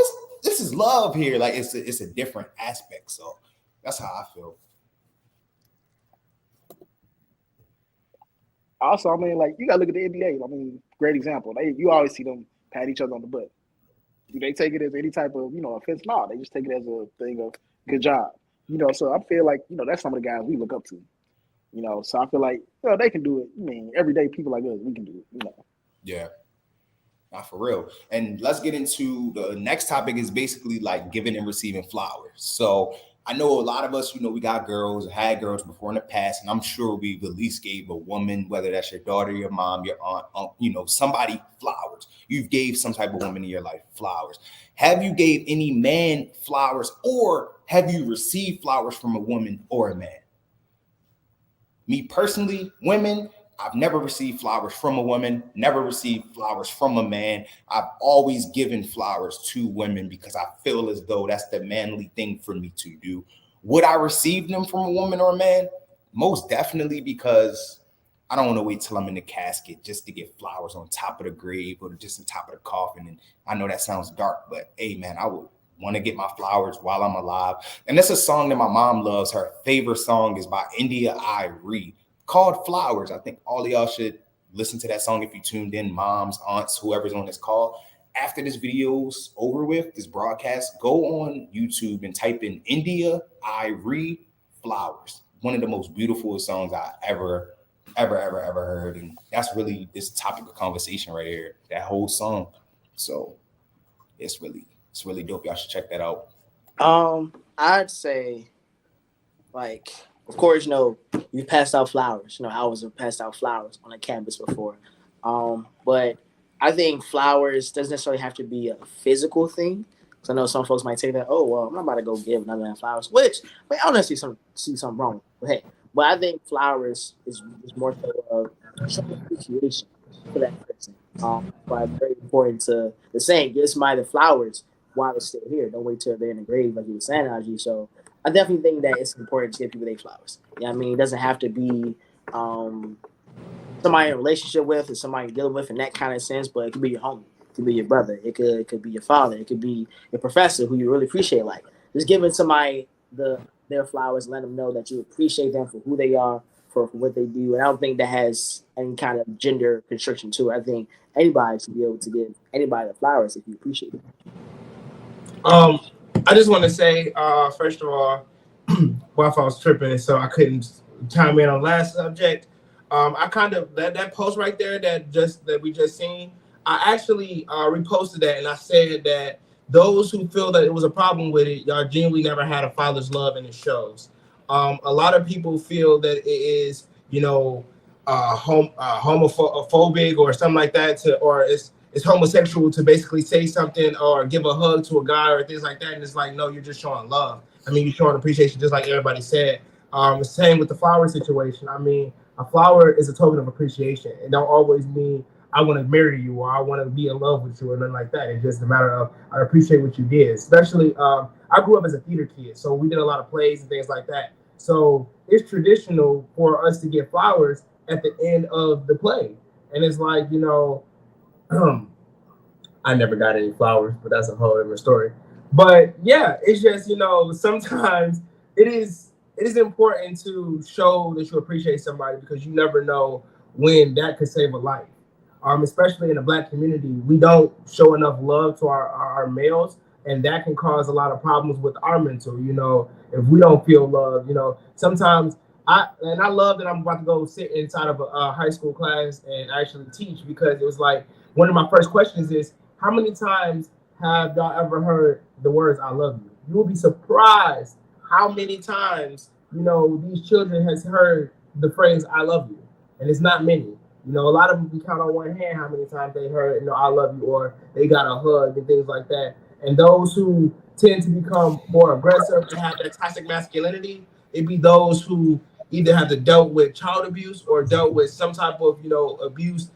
this is love here. Like it's a different aspect. So that's how I feel. Also, I mean, like you gotta look at the NBA. I mean, great example. You always see them pat each other on the butt. Do they take it as any type of, you know, offense? No, they just take it as a thing of good job. You know, so I feel like, you know, that's some of the guys we look up to. You know, so I feel like, you know, they can do it. I mean, everyday people like us, we can do it, you know. Yeah. Not for real. And let's get into the next topic is basically like giving and receiving flowers. So I know a lot of us, you know, we got girls, had girls before in the past, and I'm sure we've at least gave a woman, whether that's your daughter, your mom, your aunt, you know, somebody flowers. You've gave some type of woman in your life flowers. Have you gave any man flowers, or have you received flowers from a woman or a man? Me personally, women, I've never received flowers from a woman, never received flowers from a man. I've always given flowers to women because I feel as though that's the manly thing for me to do. Would I receive them from a woman or a man? Most definitely, because I don't want to wait till I'm in the casket just to get flowers on top of the grave or just on top of the coffin. And I know that sounds dark, but hey, man, I would want to get my flowers while I'm alive. And that's a song that my mom loves. Her favorite song is by India Irie, called Flowers. I think all of y'all should listen to that song if you tuned in, moms, aunts, whoever's on this call. After this video's over with, this broadcast, go on YouTube and type in India Irie Flowers. One of the most beautiful songs I ever heard. And that's really this topic of conversation right here, that whole song. So it's really dope. Y'all should check that out. I'd say, like, of course, you've passed out flowers. Hours have passed out flowers on a campus before. But I think flowers doesn't necessarily have to be a physical thing. Because I know some folks might say that, oh, well, I'm not about to go give another man flowers, which, I don't necessarily see something wrong with it. But I think flowers is more so of showing appreciation for that person. But it's very important to the saying, give somebody the flowers while they're still here. Don't wait till they're in the grave, like you were saying, Najee. So I definitely think that it's important to give people their flowers. It doesn't have to be somebody in a relationship with or somebody you're dealing with in that kind of sense, but it could be your homie. It could be your brother. It could be your father. It could be your professor who you really appreciate. Like, just giving somebody their flowers, let them know that you appreciate them for who they are, for what they do. And I don't think that has any kind of gender constriction to it. I think anybody should be able to give anybody the flowers if you appreciate them. I just want to say, first of all, Wi-Fi was tripping, so I couldn't chime in on last subject. I kind of that post right there that we just seen. I actually reposted that, and I said that those who feel that it was a problem with it, y'all genuinely never had a father's love, and it shows. A lot of people feel that it is, homophobic or something like that, or it's homosexual to basically say something or give a hug to a guy or things like that. And it's like, no, you're just showing love. You're showing appreciation, just like everybody said. Same with the flower situation. A flower is a token of appreciation. It don't always mean I want to marry you or I want to be in love with you or nothing like that. It's just a matter of I appreciate what you did. Especially, I grew up as a theater kid, so we did a lot of plays and things like that. So it's traditional for us to get flowers at the end of the play. And it's like, I never got any flowers, but that's a whole other story. But yeah, it's just, sometimes it is important to show that you appreciate somebody because you never know when that could save a life. Especially in the Black community, we don't show enough love to our males, and that can cause a lot of problems with our mental. If we don't feel love, sometimes I love that I'm about to go sit inside of a high school class and actually teach, because it was like one of my first questions is, how many times have y'all ever heard the words "I love you"? You will be surprised how many times these children has heard the phrase "I love you," and it's not many. A lot of them can count on one hand how many times they heard "I love you" or they got a hug and things like that. And those who tend to become more aggressive and have that toxic masculinity, it be those who either have dealt with child abuse or dealt with some type of abuse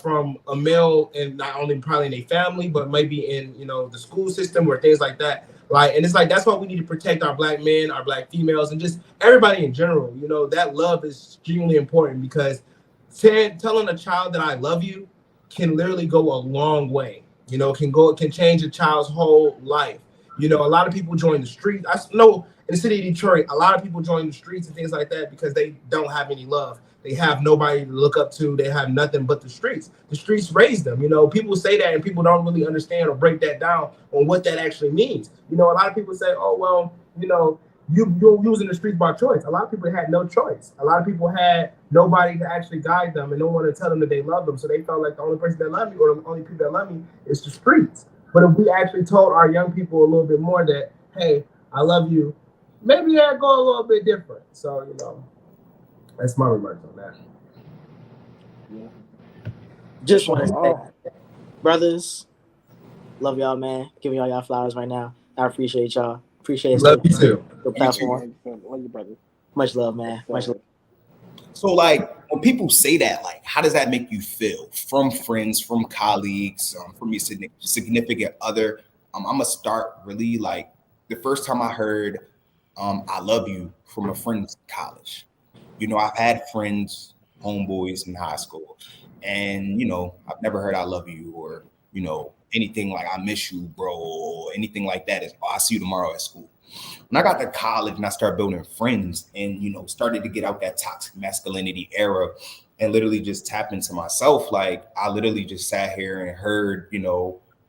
from a male, and not only probably in a family, but maybe in the school system or things like that. And it's like that's why we need to protect our Black men, our Black females, and just everybody in general. That love is extremely important, because telling a child that I love you can literally go a long way. Can change a child's whole life. A lot of people join the streets. I know in the city of Detroit, a lot of people join the streets and things like that because they don't have any love. They have nobody to look up to. They have nothing but the streets. The streets raised them. People say that and people don't really understand or break that down on what that actually means. A lot of people say, oh, well, you're using the streets by choice. A lot of people had no choice. A lot of people had nobody to actually guide them and no one to tell them that they love them. So they felt like the only person that loved me or the only people that love me is the streets. But if we actually told our young people a little bit more that, hey, I love you, maybe that'd go a little bit different. So, that's my remarks on that. Yeah. Just want to say, brothers, love y'all, man. Giving y'all flowers right now. I appreciate y'all. Appreciate it. Love you too. The platform. Love you, brother. Much love, man. Much love. So, when people say that, how does that make you feel? From friends, from colleagues, from your significant other? I'm gonna start really the first time I heard "I love you" from a friend in college. I've had friends, homeboys in high school, and I've never heard "I love you" or anything like "I miss you, bro," or anything like that. Is "I see you tomorrow at school." When I got to college and I started building friends and started to get out that toxic masculinity era and literally just tap into myself, I literally just sat here and heard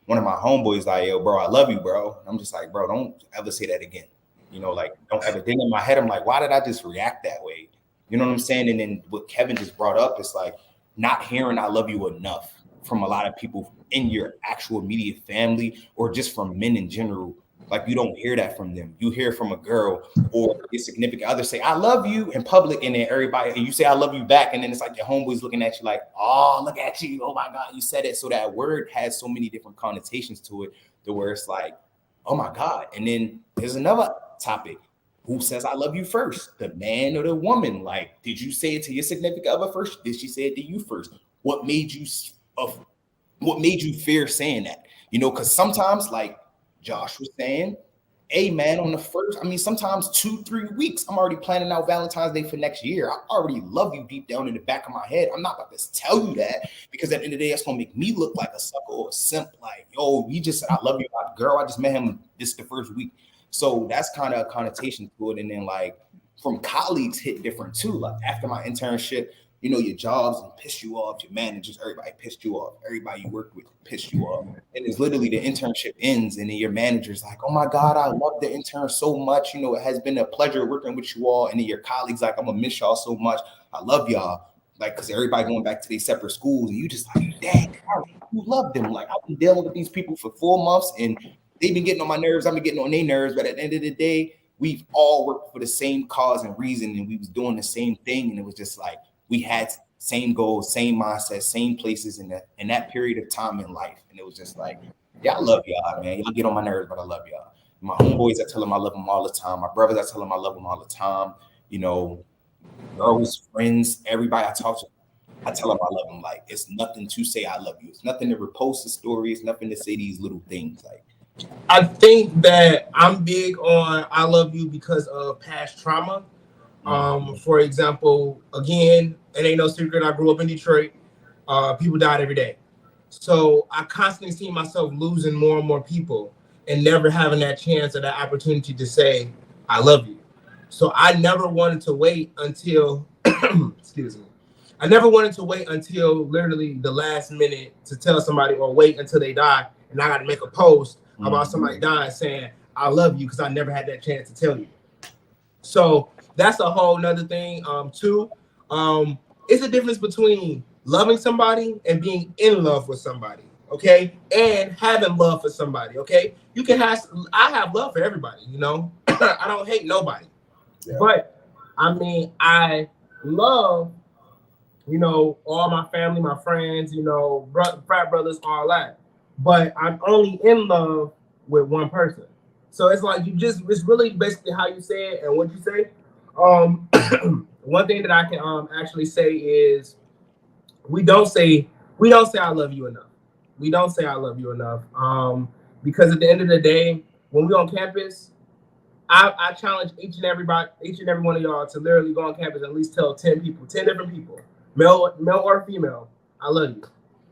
one of my homeboys like, "Yo, bro, I love you, bro." I'm just like, bro, don't ever say that again. You know, like don't ever. Then in my head, I'm like, why did I just react that way? You know what I'm saying? And then what Kevin just brought up is like not hearing "I love you" enough from a lot of people in your actual immediate family or just from men in general. Like you don't hear that from them. You hear from a girl or your significant other say, I love you in public, and then everybody, and you say, I love you back. And then it's like your homeboys looking at you like, oh, look at you. Oh my God, you said it. So that word has so many different connotations to it, to where it's like, oh my God. And then there's another topic. Who says I love you first? The man or the woman? Like, did you say it to your significant other first? Did she say it to you first? What made you fear saying that? You know, because sometimes, like Josh was saying, hey man, on the first, I mean, sometimes 2-3 weeks, I'm already planning out Valentine's Day for next year. I already love you deep down in the back of my head. I'm not about to tell you that, because at the end of the day, it's gonna make me look like a sucker or a simp. Like, yo, you just said I love you, girl. I just met him this the first week. So that's kind of a connotation to it. And then like from colleagues hit different too. Like after my internship, you know, your jobs and piss you off, your managers, everybody pissed you off, everybody you work with pissed you off. And it's literally the internship ends, and then your manager's like, oh my God, I love the intern so much. You know, it has been a pleasure working with you all. And then your colleagues like, I'm gonna miss y'all so much. I love y'all. Like, because everybody going back to their separate schools, and you just like, dang, you love them. Like, I've been dealing with these people for 4 months, and they've been getting on my nerves. I've been getting on their nerves. But at the end of the day, we've all worked for the same cause and reason, and we was doing the same thing. And it was just like, we had same goals, same mindset, same places in that period of time in life. And it was just like, yeah, I love y'all, man. Y'all get on my nerves, but I love y'all. My homeboys, I tell them I love them all the time. My brothers, I tell them I love them all the time. You know, girls, friends, everybody I talk to, I tell them I love them. Like, it's nothing to say I love you. It's nothing to repost the story. It's nothing to say these little things. Like, I think that I'm big on I love you because of past trauma. For example, again, it ain't no secret, I grew up in Detroit. People died every day. So I constantly see myself losing more and more people and never having that chance or that opportunity to say, I love you. So I never wanted to wait until, excuse me. I never wanted to wait until literally the last minute to tell somebody, or wait until they die and I got to make a post about somebody dying saying, I love you, because I never had that chance to tell you. So that's a whole nother thing too. It's a difference between loving somebody and being in love with somebody, okay? And having love for somebody, okay? I have love for everybody, you know? I don't hate nobody. Yeah. But, I mean, I love, you know, all my family, my friends, you know, frat brothers, all that. But I'm only in love with one person. So it's like it's really basically how you say it and what you say. One thing that I can actually say is we don't say I love you enough. We don't say I love you enough. Because at the end of the day, when we're on campus, I challenge each and every one of y'all to literally go on campus and at least tell 10 different people, male or female, I love you.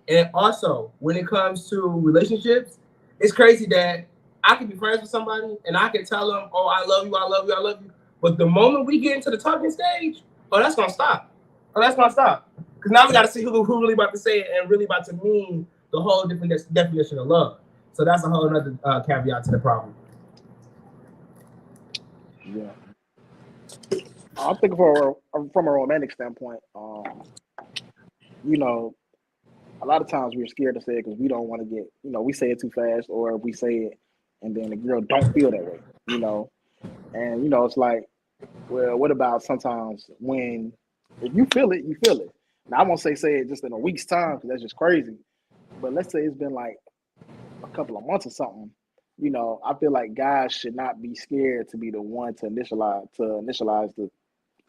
And also, when it comes to relationships, it's crazy that I can be friends with somebody and I can tell them, oh, I love you, I love you, I love you. But the moment we get into the talking stage, that's gonna stop. Because now we gotta see who really about to say it and really about to mean the whole different definition of love. So that's a whole other caveat to the problem. Yeah. I'm thinking from a romantic standpoint, you know, a lot of times we're scared to say it because we don't want to get, you know, we say it too fast, or we say it and then the girl don't feel that way, you know. And, you know, it's like, well, what about sometimes when, if you feel it, you feel it. Now, I won't say it just in a week's time, because that's just crazy. But let's say it's been like a couple of months or something. You know, I feel like guys should not be scared to be the one to initialize the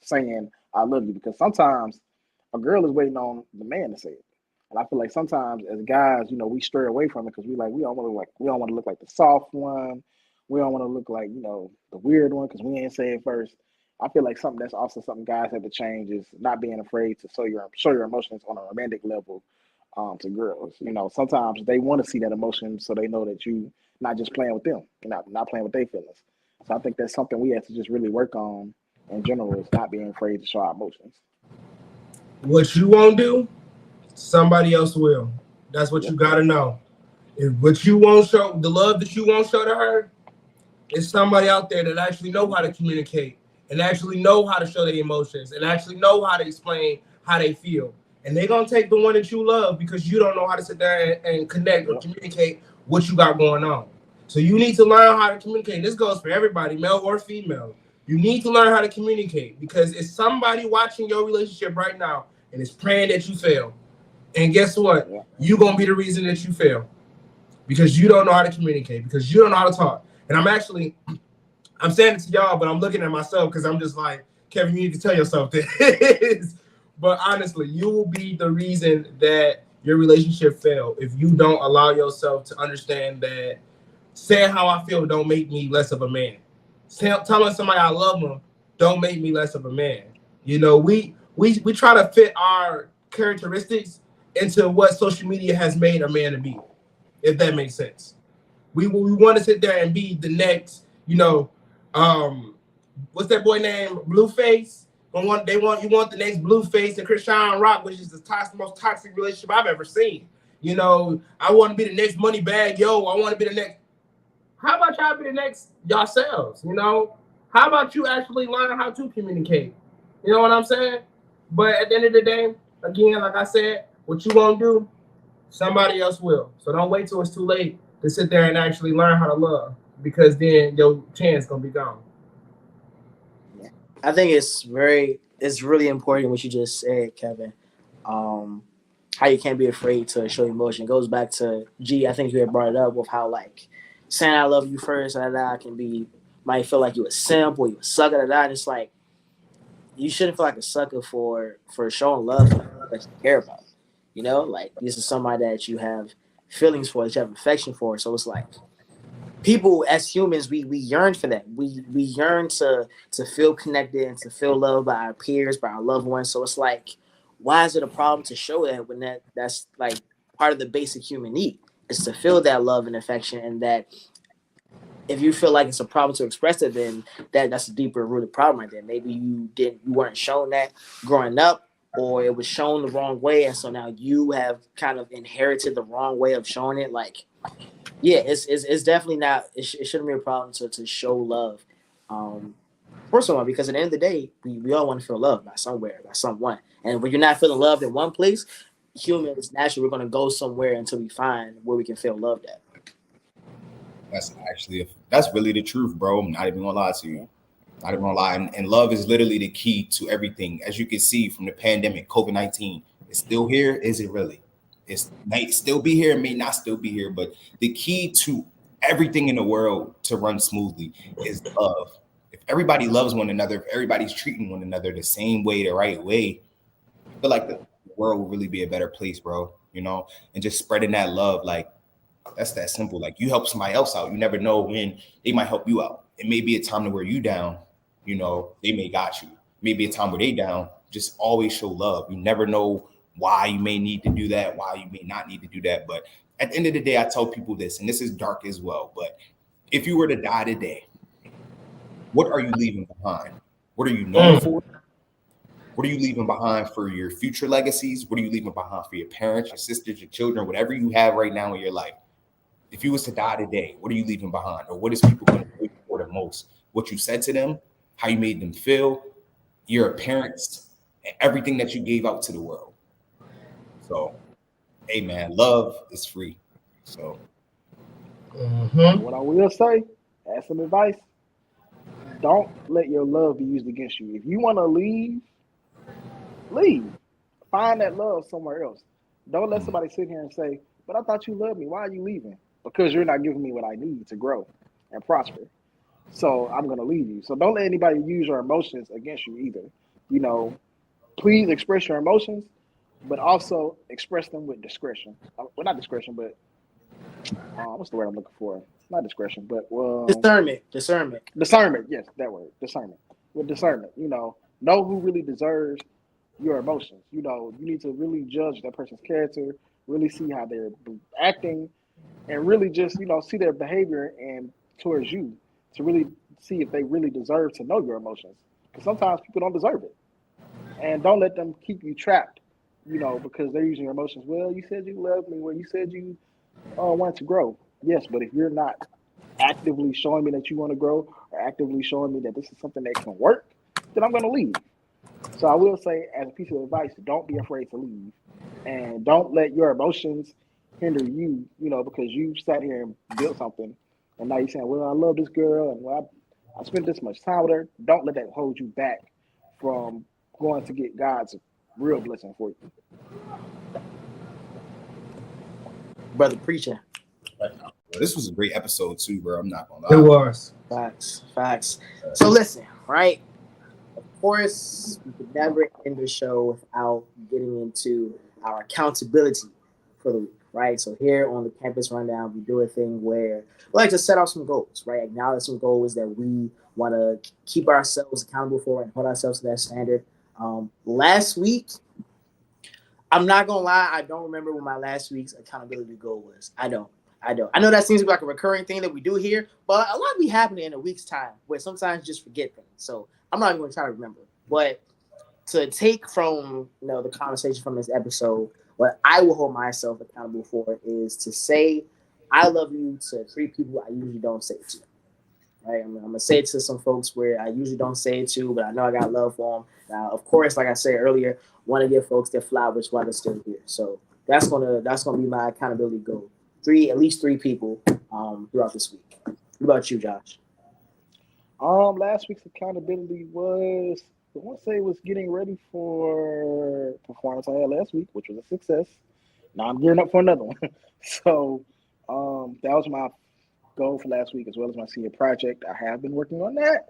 saying I love you, because sometimes a girl is waiting on the man to say it. And I feel like sometimes as guys, you know, we stray away from it because we don't want to look like the soft one. We don't want to look like, you know, the weird one because we ain't say it first. I feel like something guys have to change is not being afraid to show your emotions on a romantic level to girls. You know, sometimes they want to see that emotion so they know that you not just playing with them, you're not playing with their feelings. So I think that's something we have to just really work on in general, is not being afraid to show our emotions. What you won't do, somebody else will. That's what you gotta know. If what you won't show, the love that you won't show to her, is somebody out there that actually know how to communicate and actually know how to show their emotions and actually know how to explain how they feel. And they're going to take the one that you love because you don't know how to sit there and connect or communicate what you got going on. So you need to learn how to communicate. This goes for everybody, male or female. You need to learn how to communicate because it's somebody watching your relationship right now and is praying that you fail. And guess what? You're going to be the reason that you fail because you don't know how to communicate, because you don't know how to talk. And I'm saying it to y'all, but I'm looking at myself because I'm just like, Kevin, you need to tell yourself this. But honestly, you will be the reason that your relationship failed if you don't allow yourself to understand that saying how I feel don't make me less of a man. Telling somebody I love them don't make me less of a man. You know, we try to fit our characteristics into what social media has made a man to be, if that makes sense. We want to sit there and be the next, you know, what's that boy name? Blueface. You want the next Blueface and Christian Rock, which is the most toxic relationship I've ever seen. You know, I want to be the next Moneybag Yo. I want to be the next. How about y'all be the next yourselves? You know, how about you actually learn how to communicate? You know what I'm saying? But at the end of the day, again, like I said, what you gonna do, somebody else will. So don't wait till it's too late to sit there and actually learn how to love, because then your chance gonna be gone. I think it's really important what you just said, Kevin. How you can't be afraid to show emotion. It goes back to G. I think you had brought it up with how like saying I love you first, might feel like you a simp or you a sucker. And it's like you shouldn't feel like a sucker for showing love that you care about. You know, like this is somebody that you have feelings for, that you have affection for. So it's like people as humans, we yearn for that. We yearn to feel connected and to feel loved by our peers, by our loved ones. So it's like, why is it a problem to show that when that's like part of the basic human need is to feel that love and affection, and that if you feel like it's a problem to express it, then that's a deeper rooted problem right there. Maybe you weren't shown that growing up, or it was shown the wrong way, and so now you have kind of inherited the wrong way of showing it. Like, yeah, it's definitely not. It shouldn't be a problem to show love for someone, because at the end of the day, we all want to feel loved by somewhere, by someone. And when you're not feeling loved in one place, humans naturally we're going to go somewhere until we find where we can feel loved at. That's really the truth, bro. I'm not even gonna lie to you. Not even gonna lie. And love is literally the key to everything. As you can see from the pandemic, COVID-19, it's still here. Is it really? It might still be here, it may not still be here, but the key to everything in the world to run smoothly is love. If everybody loves one another, if everybody's treating one another the same way, the right way, I feel like the world will really be a better place, bro. You know, and just spreading that love, like that's that simple. Like you help somebody else out, you never know when they might help you out. It may be a time to where you down, you know, they may got you. Maybe a time where they down. Just always show love. You never know why you may need to do that, why you may not need to do that. But at the end of the day, I tell people this, and this is dark as well, but if you were to die today, what are you leaving behind? What are you known for? What are you leaving behind for your future legacies? What are you leaving behind for your parents, your sisters, your children, whatever you have right now in your life? If you was to die today, what are you leaving behind? Or what is people going to wait for the most? What you said to them, how you made them feel, your appearance, and everything that you gave out to the world. So, hey man, love is free. So, what I will say, add some advice. Don't let your love be used against you. If you want to leave. Find that love somewhere else. Don't let somebody sit here and say, "But I thought you loved me. Why are you leaving?" Because you're not giving me what I need to grow and prosper. So I'm gonna leave you. So don't let anybody use your emotions against you either. You know, please express your emotions, but also express them with discretion. Well, not discretion, but what's the word I'm looking for? Not discretion, but discernment. Discernment. Yes, that word. Discernment. With discernment, you know who really deserves your emotions. You know, you need to really judge that person's character, really see how they're acting, and really just see their behavior and towards you to really see if they really deserve to know your emotions. Because sometimes people don't deserve it, and don't let them keep you trapped. Because they're using your emotions. Well, you said you loved me. Well, you said you wanted to grow. Yes, but if you're not actively showing me that you want to grow or actively showing me that this is something that can work, then I'm going to leave. So I will say, as a piece of advice, don't be afraid to leave, and don't let your emotions hinder you. Because you sat here and built something, and now you're saying, "Well, I love this girl, and I spent this much time with her." Don't let that hold you back from going to get God's real blessing for you. Brother preacher. Well, this was a great episode too, bro. I'm not gonna It lie. was. Facts. So listen, right? Of course, we could never end the show without getting into our accountability for the week, right? So here on the Campus Rundown, we do a thing where we like to set out some goals, right? Acknowledge some goals that we want to keep ourselves accountable for and hold ourselves to that standard. Last week, I'm not gonna lie, I don't remember what my last week's accountability goal was. I don't. I know that seems like a recurring thing that we do here, but a lot be happening in a week's time where sometimes you just forget things. So I'm not even gonna try to remember. But to take from the conversation from this episode, what I will hold myself accountable for is to say I love you to 3 people I usually don't say it to. Right? I'm gonna say it to some folks where I usually don't say it to, but I know I got love for them. Now, of course, like I said earlier, want to give folks their flowers while they're still here. So that's gonna be my accountability goal. At least three people throughout this week. What about you, Josh? Last week's accountability was, I want to say, it was getting ready for performance I had last week, which was a success. Now I'm gearing up for another one. So that was my goal for last week, as well as my senior project. I have been working on that.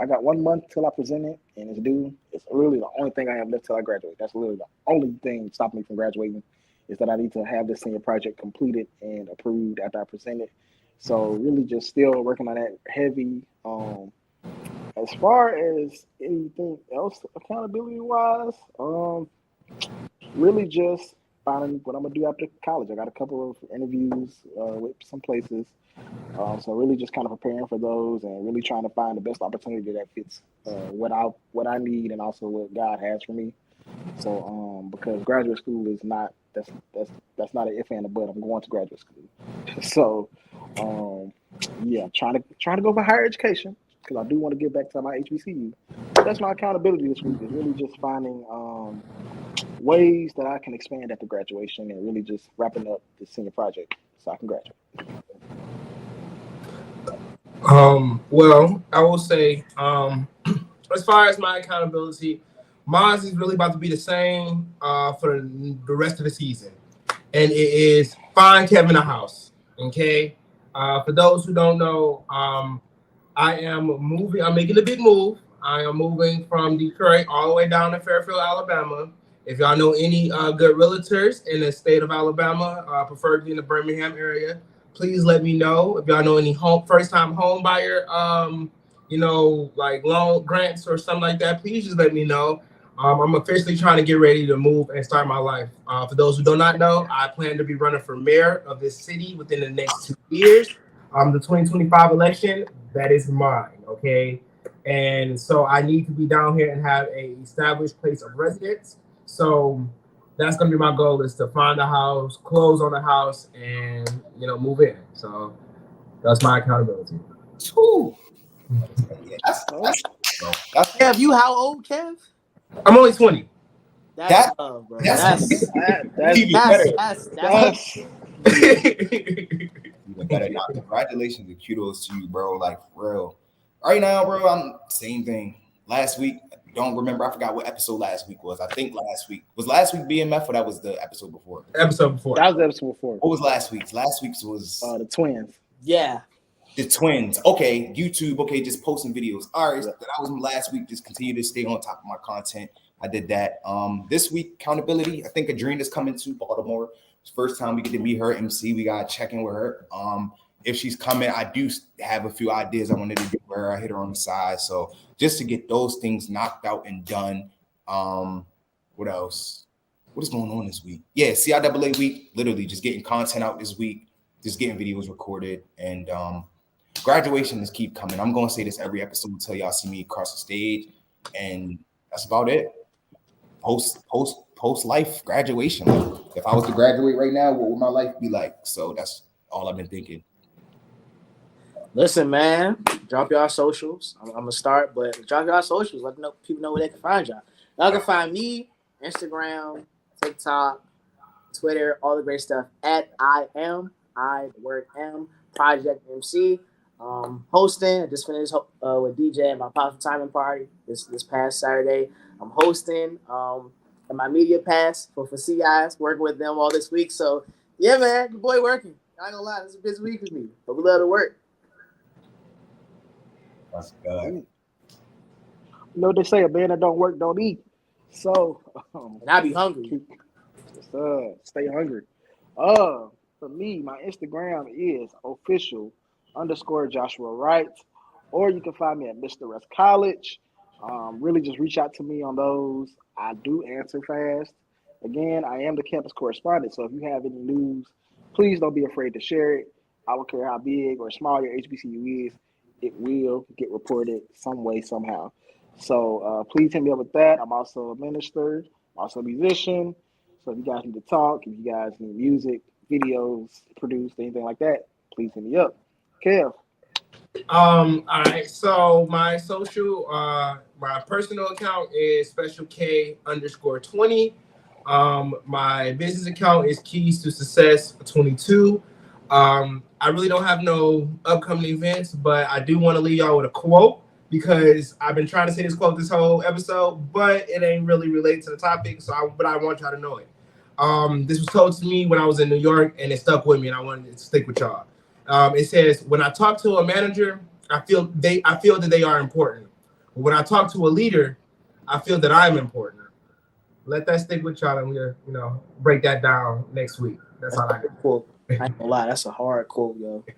I got 1 month till I present it, and it's due. It's really the only thing I have left till I graduate. That's literally the only thing stopping me from graduating, is that I need to have this senior project completed and approved after I present it. So really just still working on that heavy. As far as anything else accountability-wise, really just finding what I'm going to do after college. I got a couple of interviews with some places. So really just kind of preparing for those and really trying to find the best opportunity that fits what I need and also what God has for me. So because graduate school is not that's not an if and a but. I'm going to graduate school. So yeah, trying to go for higher education because I do want to get back to my HBCU. That's my accountability this week, is really just finding ways that I can expand after graduation and really just wrapping up the senior project so I can graduate. Well, I will say, as far as my accountability, mine is really about to be the same for the rest of the season. And it is find Kevin a house. Okay. For those who don't know, I am moving. I'm making a big move. I am moving from Detroit all the way down to Fairfield, Alabama. If y'all know any good realtors in the state of Alabama, preferably in the Birmingham area, please let me know. If y'all know any first-time home buyer, like loan grants or something like that, please just let me know. I'm officially trying to get ready to move and start my life. For those who do not know, I plan to be running for mayor of this city within the next 2 years. The 2025 election, that is mine, okay? And so I need to be down here and have a established place of residence. So that's gonna be my goal, is to find a house, close on a house, and move in. So that's my accountability. Ooh. Yeah, that's Kev, you how old, Kev? I'm only 20. That's love, bro. That's even better. Now, congratulations and kudos to you, bro. Like, for real. Right now, bro, I'm same thing. Last week, don't remember. I forgot what episode last week was. I think last week was BMF, or that was the episode before. Episode before. That was the episode before. What was last week's? Last week's was the twins. Yeah. The twins. Okay, YouTube. Okay, just posting videos. All right, so that was last week. Just continue to stay on top of my content. I did that. This week, accountability. I think Adrina's coming to Baltimore. It's first time we get to meet her MC. We gotta check in with her. If she's coming, I do have a few ideas I wanted to do with her. I hit her on the side. So just to get those things knocked out and done. What else? What is going on this week? Yeah, CIAA week. Literally just getting content out this week. Just getting videos recorded. And graduation is keep coming. I'm going to say this every episode until y'all see me across the stage. And that's about it. Post life graduation. Like, if I was to graduate right now, what would my life be like? So that's all I've been thinking. Listen, man, drop y'all socials. I'm gonna start, but drop y'all socials. Let people know where they can find y'all. Y'all can find me Instagram, TikTok, Twitter, all the great stuff at the word M Project MC. Hosting. I just finished with DJ at my Pop Timing Party this past Saturday. I'm hosting at my media pass for CIs, working with them all this week. So yeah, man, your boy working. I ain't gonna lie, this is a busy week with me, but we love to work. That's good. You know what they say, a man that don't work don't eat. So And I be hungry. stay hungry. For me, my Instagram is official_Joshua Wright, or you can find me at Mr. Russ College. Really just reach out to me on those. I do answer fast. Again, I am the campus correspondent, so if you have any news, please don't be afraid to share it. I don't care how big or small your HBCU is, it will get reported some way, somehow. So please hit me up with that. I'm also a minister, also a musician. So if you guys need to talk, if you guys need music, videos produced, anything like that, please hit me up. Kev. All right. So my social, my personal account is specialk_20. My business account is Keys to Success 22. I really don't have no upcoming events, but I do want to leave y'all with a quote because I've been trying to say this quote this whole episode, but it ain't really related to the topic. But I want y'all to know it. This was told to me when I was in New York, and it stuck with me, and I wanted it to stick with y'all. It says, "When I talk to a manager, I feel that they are important. But when I talk to a leader, I feel that I'm important." Let that stick with y'all, and we'll break that down next week. That's all I got. Quote. I ain't gonna lie, that's a hard quote, yo. I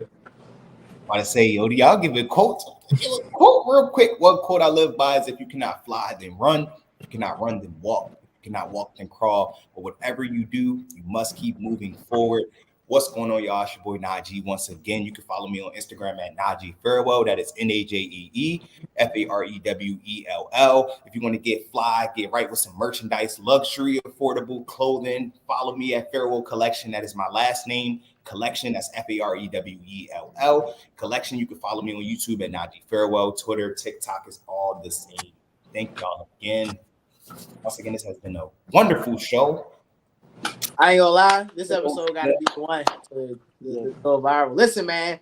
want to say, do y'all give it quotes? Quote real quick. One quote I live by is, if you cannot fly, then run. If you cannot run, then walk. If you cannot walk, then crawl. But whatever you do, you must keep moving forward. What's going on, y'all? It's your boy Najee. Once again, you can follow me on Instagram at Najee Farewell. That is NAJEE FAREWELL. If you want to get fly, get right with some merchandise, luxury, affordable clothing, follow me at Farewell Collection. That is my last name. Collection, that's FAREWELL. Collection, you can follow me on YouTube at Najee Farewell. Twitter, TikTok is all the same. Thank y'all again. Once again, this has been a wonderful show. I ain't gonna lie, this episode gotta be the one to go viral. Listen, man,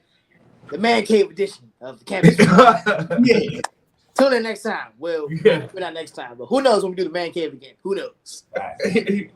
the Man Cave edition of the campus. Yeah. Tune in next time. Well, maybe not next time, but who knows when we do the Man Cave again? Who knows? Right.